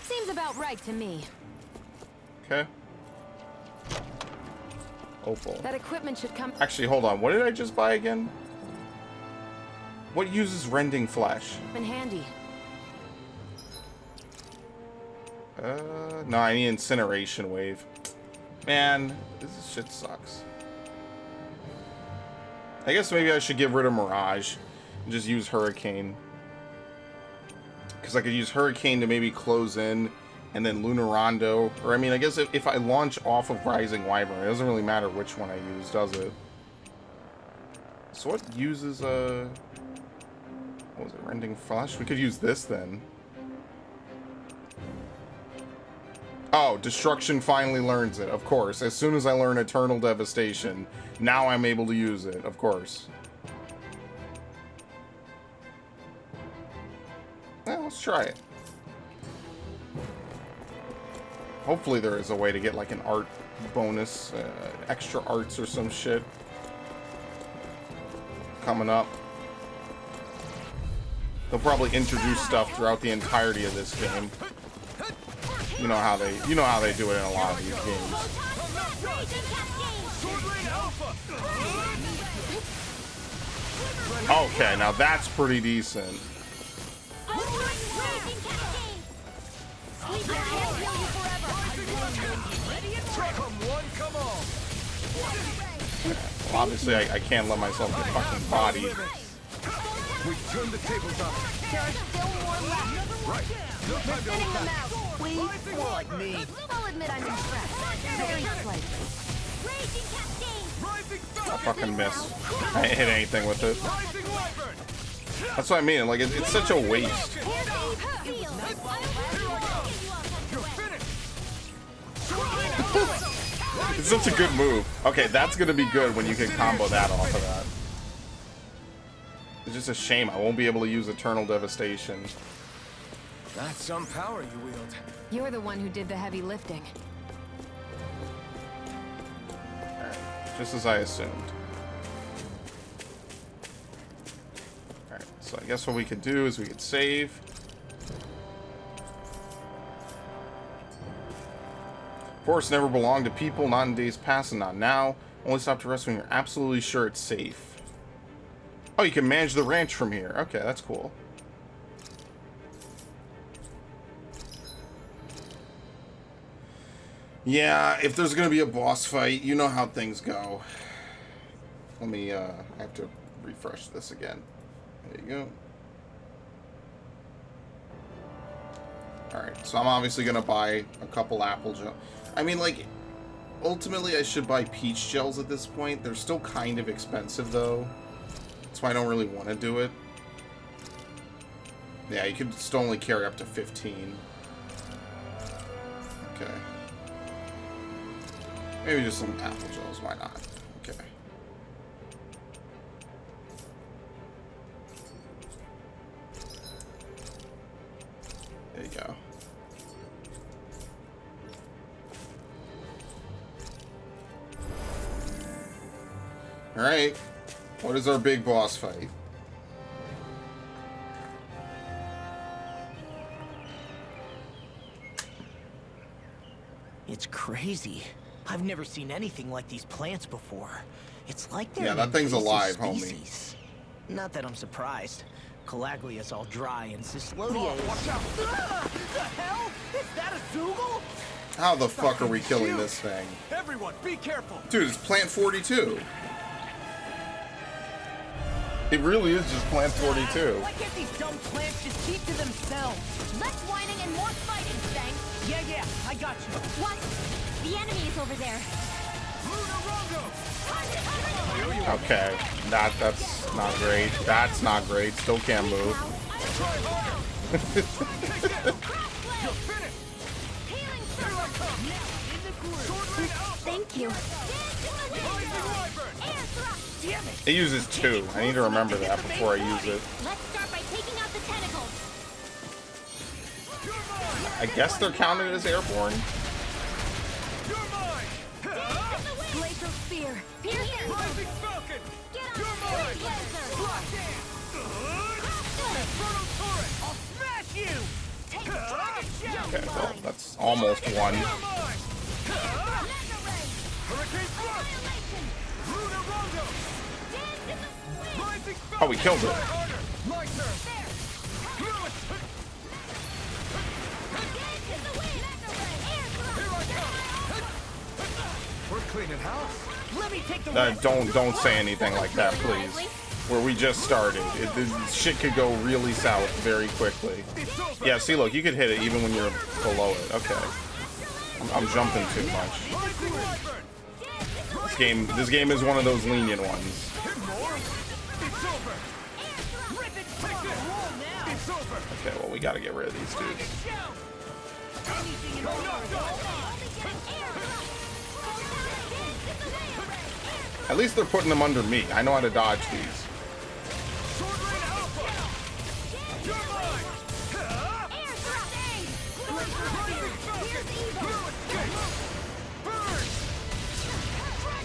Seems about right to me. Okay. Opal. That equipment should come. Actually, hold on. What did I just buy again? What uses rending flesh? In handy. No, I need incineration wave. Man, this shit sucks. I guess maybe I should get rid of Mirage and just use Hurricane. Because I could use Hurricane to maybe close in, and then Lunar Rondo. Or, I mean, I guess if I launch off of Rising Wyvern, it doesn't really matter which one I use, does it? So what uses, what was it, Rending Flesh? We could use this, then. Oh, Destruction finally learns it, of course. As soon as I learn Eternal Devastation, now I'm able to use it, of course. Well, let's try it. Hopefully there is a way to get like an art bonus, extra arts or some shit coming up. They'll probably introduce stuff throughout the entirety of this game. You know how they do it in a lot of these games. Okay, now that's pretty decent. Well, obviously, I can't let myself get fucking bodied. We've turned the tables up. There are still more left. Right. No time to Thinning them out. Please, more like me. I'll admit I'm impressed. Very slightly. I fucking miss. I ain't hit anything with it. Rising Wyvern. That's what I mean. Like, it's such a waste. You're finished. It's such a good move. Okay, that's gonna be good when you can combo that off of that. It's just a shame I won't be able to use Eternal Devastation. That's some power you wield. You're the one who did the heavy lifting. Just as I assumed. Alright, so I guess what we could do is we could save. Forests never belonged to people, not in days past and not now. Only stop to rest when you're absolutely sure it's safe. Oh, you can manage the ranch from here. Okay, that's cool. Yeah, if there's gonna be a boss fight, you know how things go. Let me, I have to refresh this again. There you go. Alright, so I'm obviously gonna buy a couple apple gel. I mean, like, ultimately I should buy peach gels at this point. They're still kind of expensive, though. That's why I don't really want to do it. Yeah, you could still only carry up to 15. Okay. Maybe just some apple gels, why not? Okay. There you go. Alright. What is our big boss fight? It's crazy. I've never seen anything like these plants before. It's like they're Yeah, that an thing's invasive alive, homie. species. Not that I'm surprised. Calaglia's all dry and Cyslodia Oh, is... watch out. The hell? Is that a Zoogle? How the fuck are we killing this thing? Everyone, be careful. Dude, it's Plant 42. It really is just Plant 42. Why can't these dumb plants just keep to themselves? Less whining and more fighting, Stang. Yeah, I got you. What? The enemy is over there. Okay, that's not great. That's not great. Still can't move. Thank you. It uses 2. I need to remember that before I use it. Let's start by taking out the tentacles. I guess they're counted as airborne. Glacial spear. Piercing. Rising Falcon. Get on You're the mine. laser. Flash hand. Inferno turret. I'll smash you! Take target shell. Okay, well, that's almost 1. You're mine. Hurricane thrust. Lunar Rondo. Rising Falcon. Oh, we killed it. Harder. My turn. Here I come. We're cleaning house. Let me take the Don't say anything like that, please. Where we just started. This shit could go really south very quickly. It's over. Yeah, see, look, you could hit it even when you're below it. Okay. I'm jumping too much. Rising Wyvern. This game is one of those lenient ones. Hit more. It's over. Rip it! Take this. Roll now! It's over. Okay, well, we gotta get rid of these dudes. Anything in Go, order. knock, knock. At least they're putting them under me. I know how to dodge these. Sword Rain Alpha. You're mine. Rising Falcon. No escape. Burn.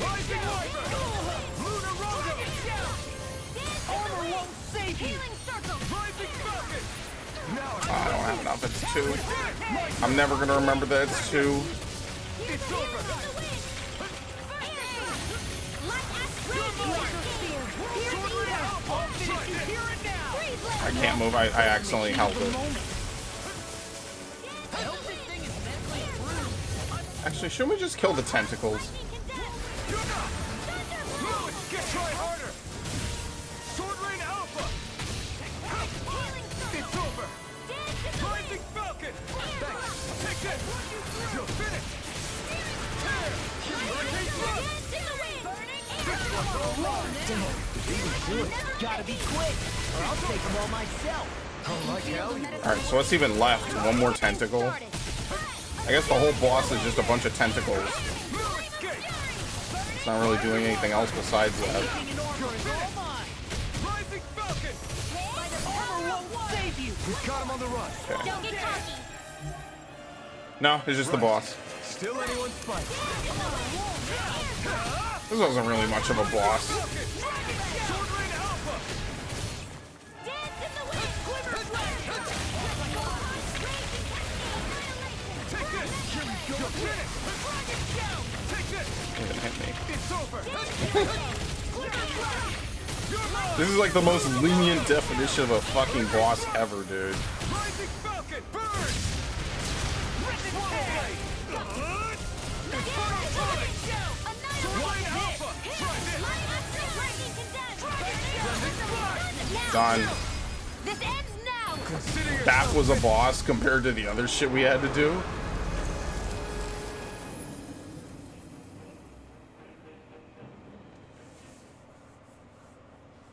Rising Wyvern. Lunar Rondo. Armor won't save you! Rising Falcon. Now I don't have enough. It's 2. my turn. I'm never gonna remember that it's 2. It's over. I can't move. I accidentally held it. Actually, shouldn't we just kill the tentacles? Try harder. Sword Rain Alpha. It's over. Rising Falcon. Thanks. Take this. You're finished. Gotta be quick, or I'll take them all myself. Alright, so what's even left? One more tentacle? I guess the whole boss is just a bunch of tentacles. It's not really doing anything else besides that. Rising Falcon. We've got him on the run. Okay. Don't get cocky. No, it's just the boss. Still anyone's fight. This wasn't really much of a boss. Sword Rain Alpha. Take this. You're finished. Take this. Even hit me. It's over. This is like the most lenient definition of a fucking boss ever, dude. Rising Falcon. Burn. Done. This ends now. That was a boss compared to the other shit we had to do.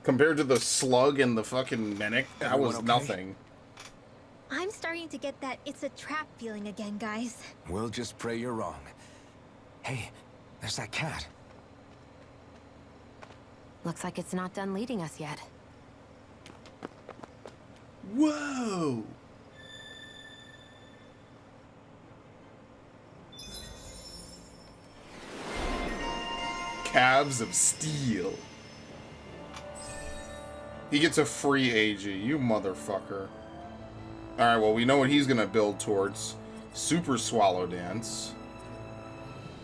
Compared to the slug and the fucking Mimic, that was okay? nothing. I'm starting to get that it's a trap feeling again, guys. We'll just pray you're wrong. Hey, there's that cat. Looks like it's not done leading us yet. Whoa! Calves of Steel. He gets a free AG, you motherfucker. Alright, well, we know what he's gonna build towards. Super Swallow Dance.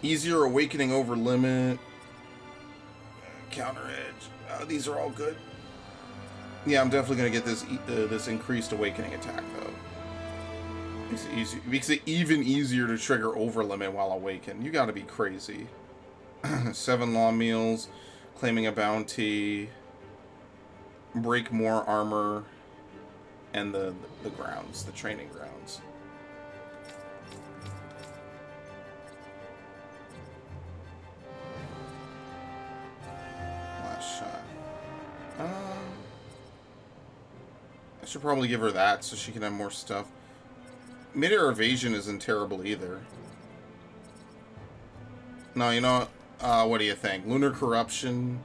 Easier Awakening over limit. Counter Edge. These are all good. Yeah, I'm definitely gonna get this this increased Awakening attack, though. Makes it even easier to trigger over limit while awakened. You gotta be crazy. 7 law meals. Claiming a bounty. Break more armor. And the grounds, the training grounds. Last shot. I should probably give her that so she can have more stuff. Mid-air evasion isn't terrible either. No, you know what do you think? Lunar corruption.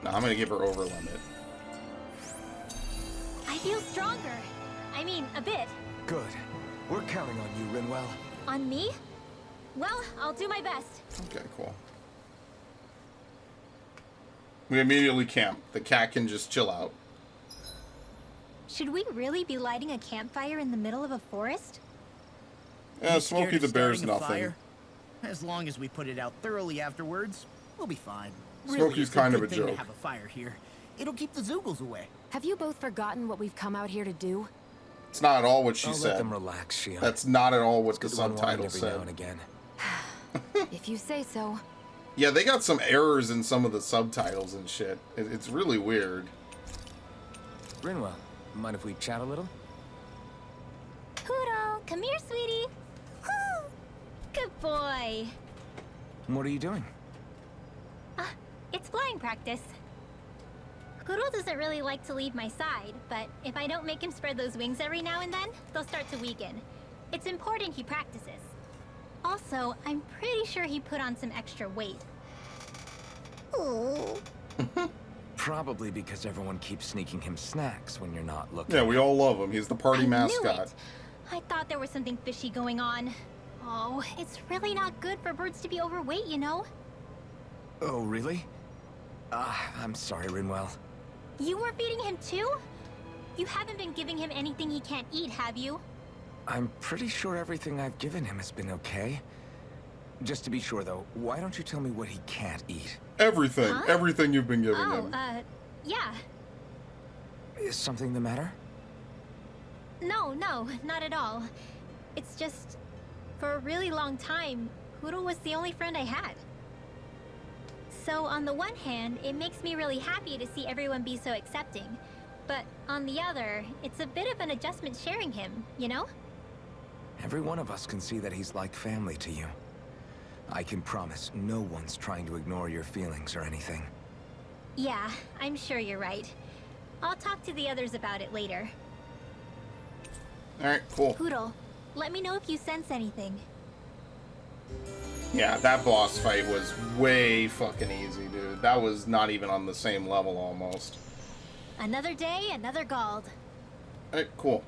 No, I'm gonna give her over limit. I feel stronger. I mean, a bit. Good. We're counting on you, Rinwell. On me? Well, I'll do my best. Okay, cool. We immediately camp. The cat can just chill out. Should we really be lighting a campfire in the middle of a forest? Yeah, You Smokey scared the of Bear's starting a nothing. fire? As long as we put it out thoroughly afterwards, we'll be fine. Smokey's it's kind of good a thing to joke. have a fire here. It'll keep the Zoogles away. Have you both forgotten what we've come out here to do? It's not at all what she I'll said. let them relax, Shion. That's not at all what the Good to unwind subtitle every now said. and again. If you say so. Yeah, they got some errors in some of the subtitles and shit. It's really weird. Rinwell, mind if we chat a little? Poodle, come here, sweetie. Woo! Good boy. What are you doing? It's flying practice. Poodle doesn't really like to leave my side, but if I don't make him spread those wings every now and then, they'll start to weaken. It's important he practices. Also, I'm pretty sure he put on some extra weight. Oh. Probably because everyone keeps sneaking him snacks when you're not looking. Yeah, we all love him. He's the party mascot. Knew it. I thought there was something fishy going on. Oh, it's really not good for birds to be overweight, you know? Oh, really? I'm sorry, Rinwell. You were feeding him too? You haven't been giving him anything he can't eat, have you? I'm pretty sure everything I've given him has been okay. Just to be sure, though, why don't you tell me what he can't eat? Everything. Huh? Everything you've been giving Oh, him. yeah. Is something the matter? No, not at all. It's just, for a really long time, Poodle was the only friend I had. So on the one hand, it makes me really happy to see everyone be so accepting. But on the other, it's a bit of an adjustment sharing him, you know? Every one of us can see that he's like family to you. I can promise no one's trying to ignore your feelings or anything. Yeah, I'm sure you're right. I'll talk to the others about it later. Alright, cool. Poodle, let me know if you sense anything. Yeah, that boss fight was way fucking easy, dude. That was not even on the same level, almost. Another day, another Gald. Alright, cool.